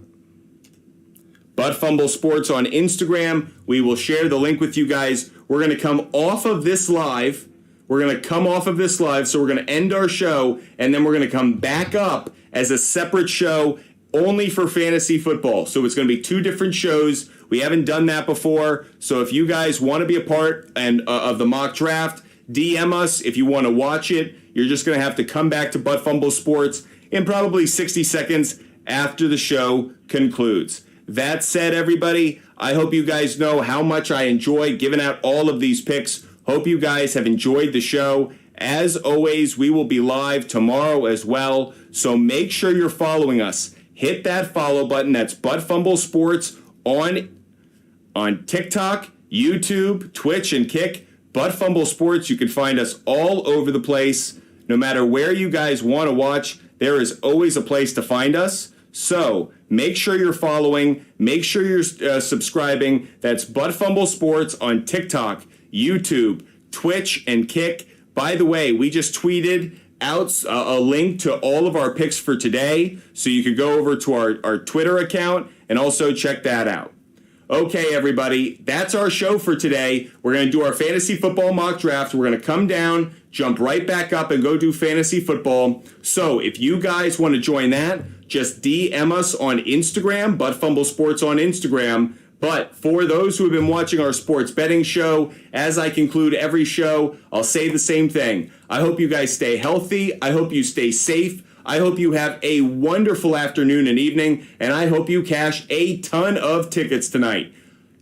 Butt Fumble Sports on Instagram. We will share the link with you guys. We're going to come off of this live. So we're going to end our show, and then we're going to come back up as a separate show only for fantasy football. So it's going to be two different shows. We haven't done that before. So if you guys want to be a part of the mock draft, DM us if you want to watch it. You're just going to have to come back to Butt Fumble Sports in probably 60 seconds after the show concludes. That said, everybody, I hope you guys know how much I enjoy giving out all of these picks. Hope you guys have enjoyed the show. As always, we will be live tomorrow as well, so make sure you're following us. Hit that follow button. That's Butt Fumble Sports on TikTok, YouTube, Twitch, and Kick. Butt Fumble Sports, you can find us all over the place. No matter where you guys want to watch, there is always a place to find us. So make sure you're following. Make sure you're subscribing. That's Butt Fumble Sports on TikTok, YouTube, Twitch, and Kick. By the way, we just tweeted out a link to all of our picks for today, so you could go over to our Twitter account and also check that out. Okay, everybody, that's our show for today. We're going to do our fantasy football mock draft. We're going to come down, jump right back up, and go do fantasy football. So if you guys want to join that, just DM us on Instagram, Butt Fumble Sports on Instagram. But for those who have been watching our sports betting show, as I conclude every show, I'll say the same thing. I hope you guys stay healthy. I hope you stay safe. I hope you have a wonderful afternoon and evening, and I hope you cash a ton of tickets tonight.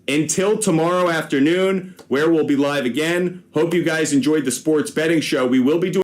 Until tomorrow afternoon, where we'll be live again, hope you guys enjoyed the sports betting show. We will be doing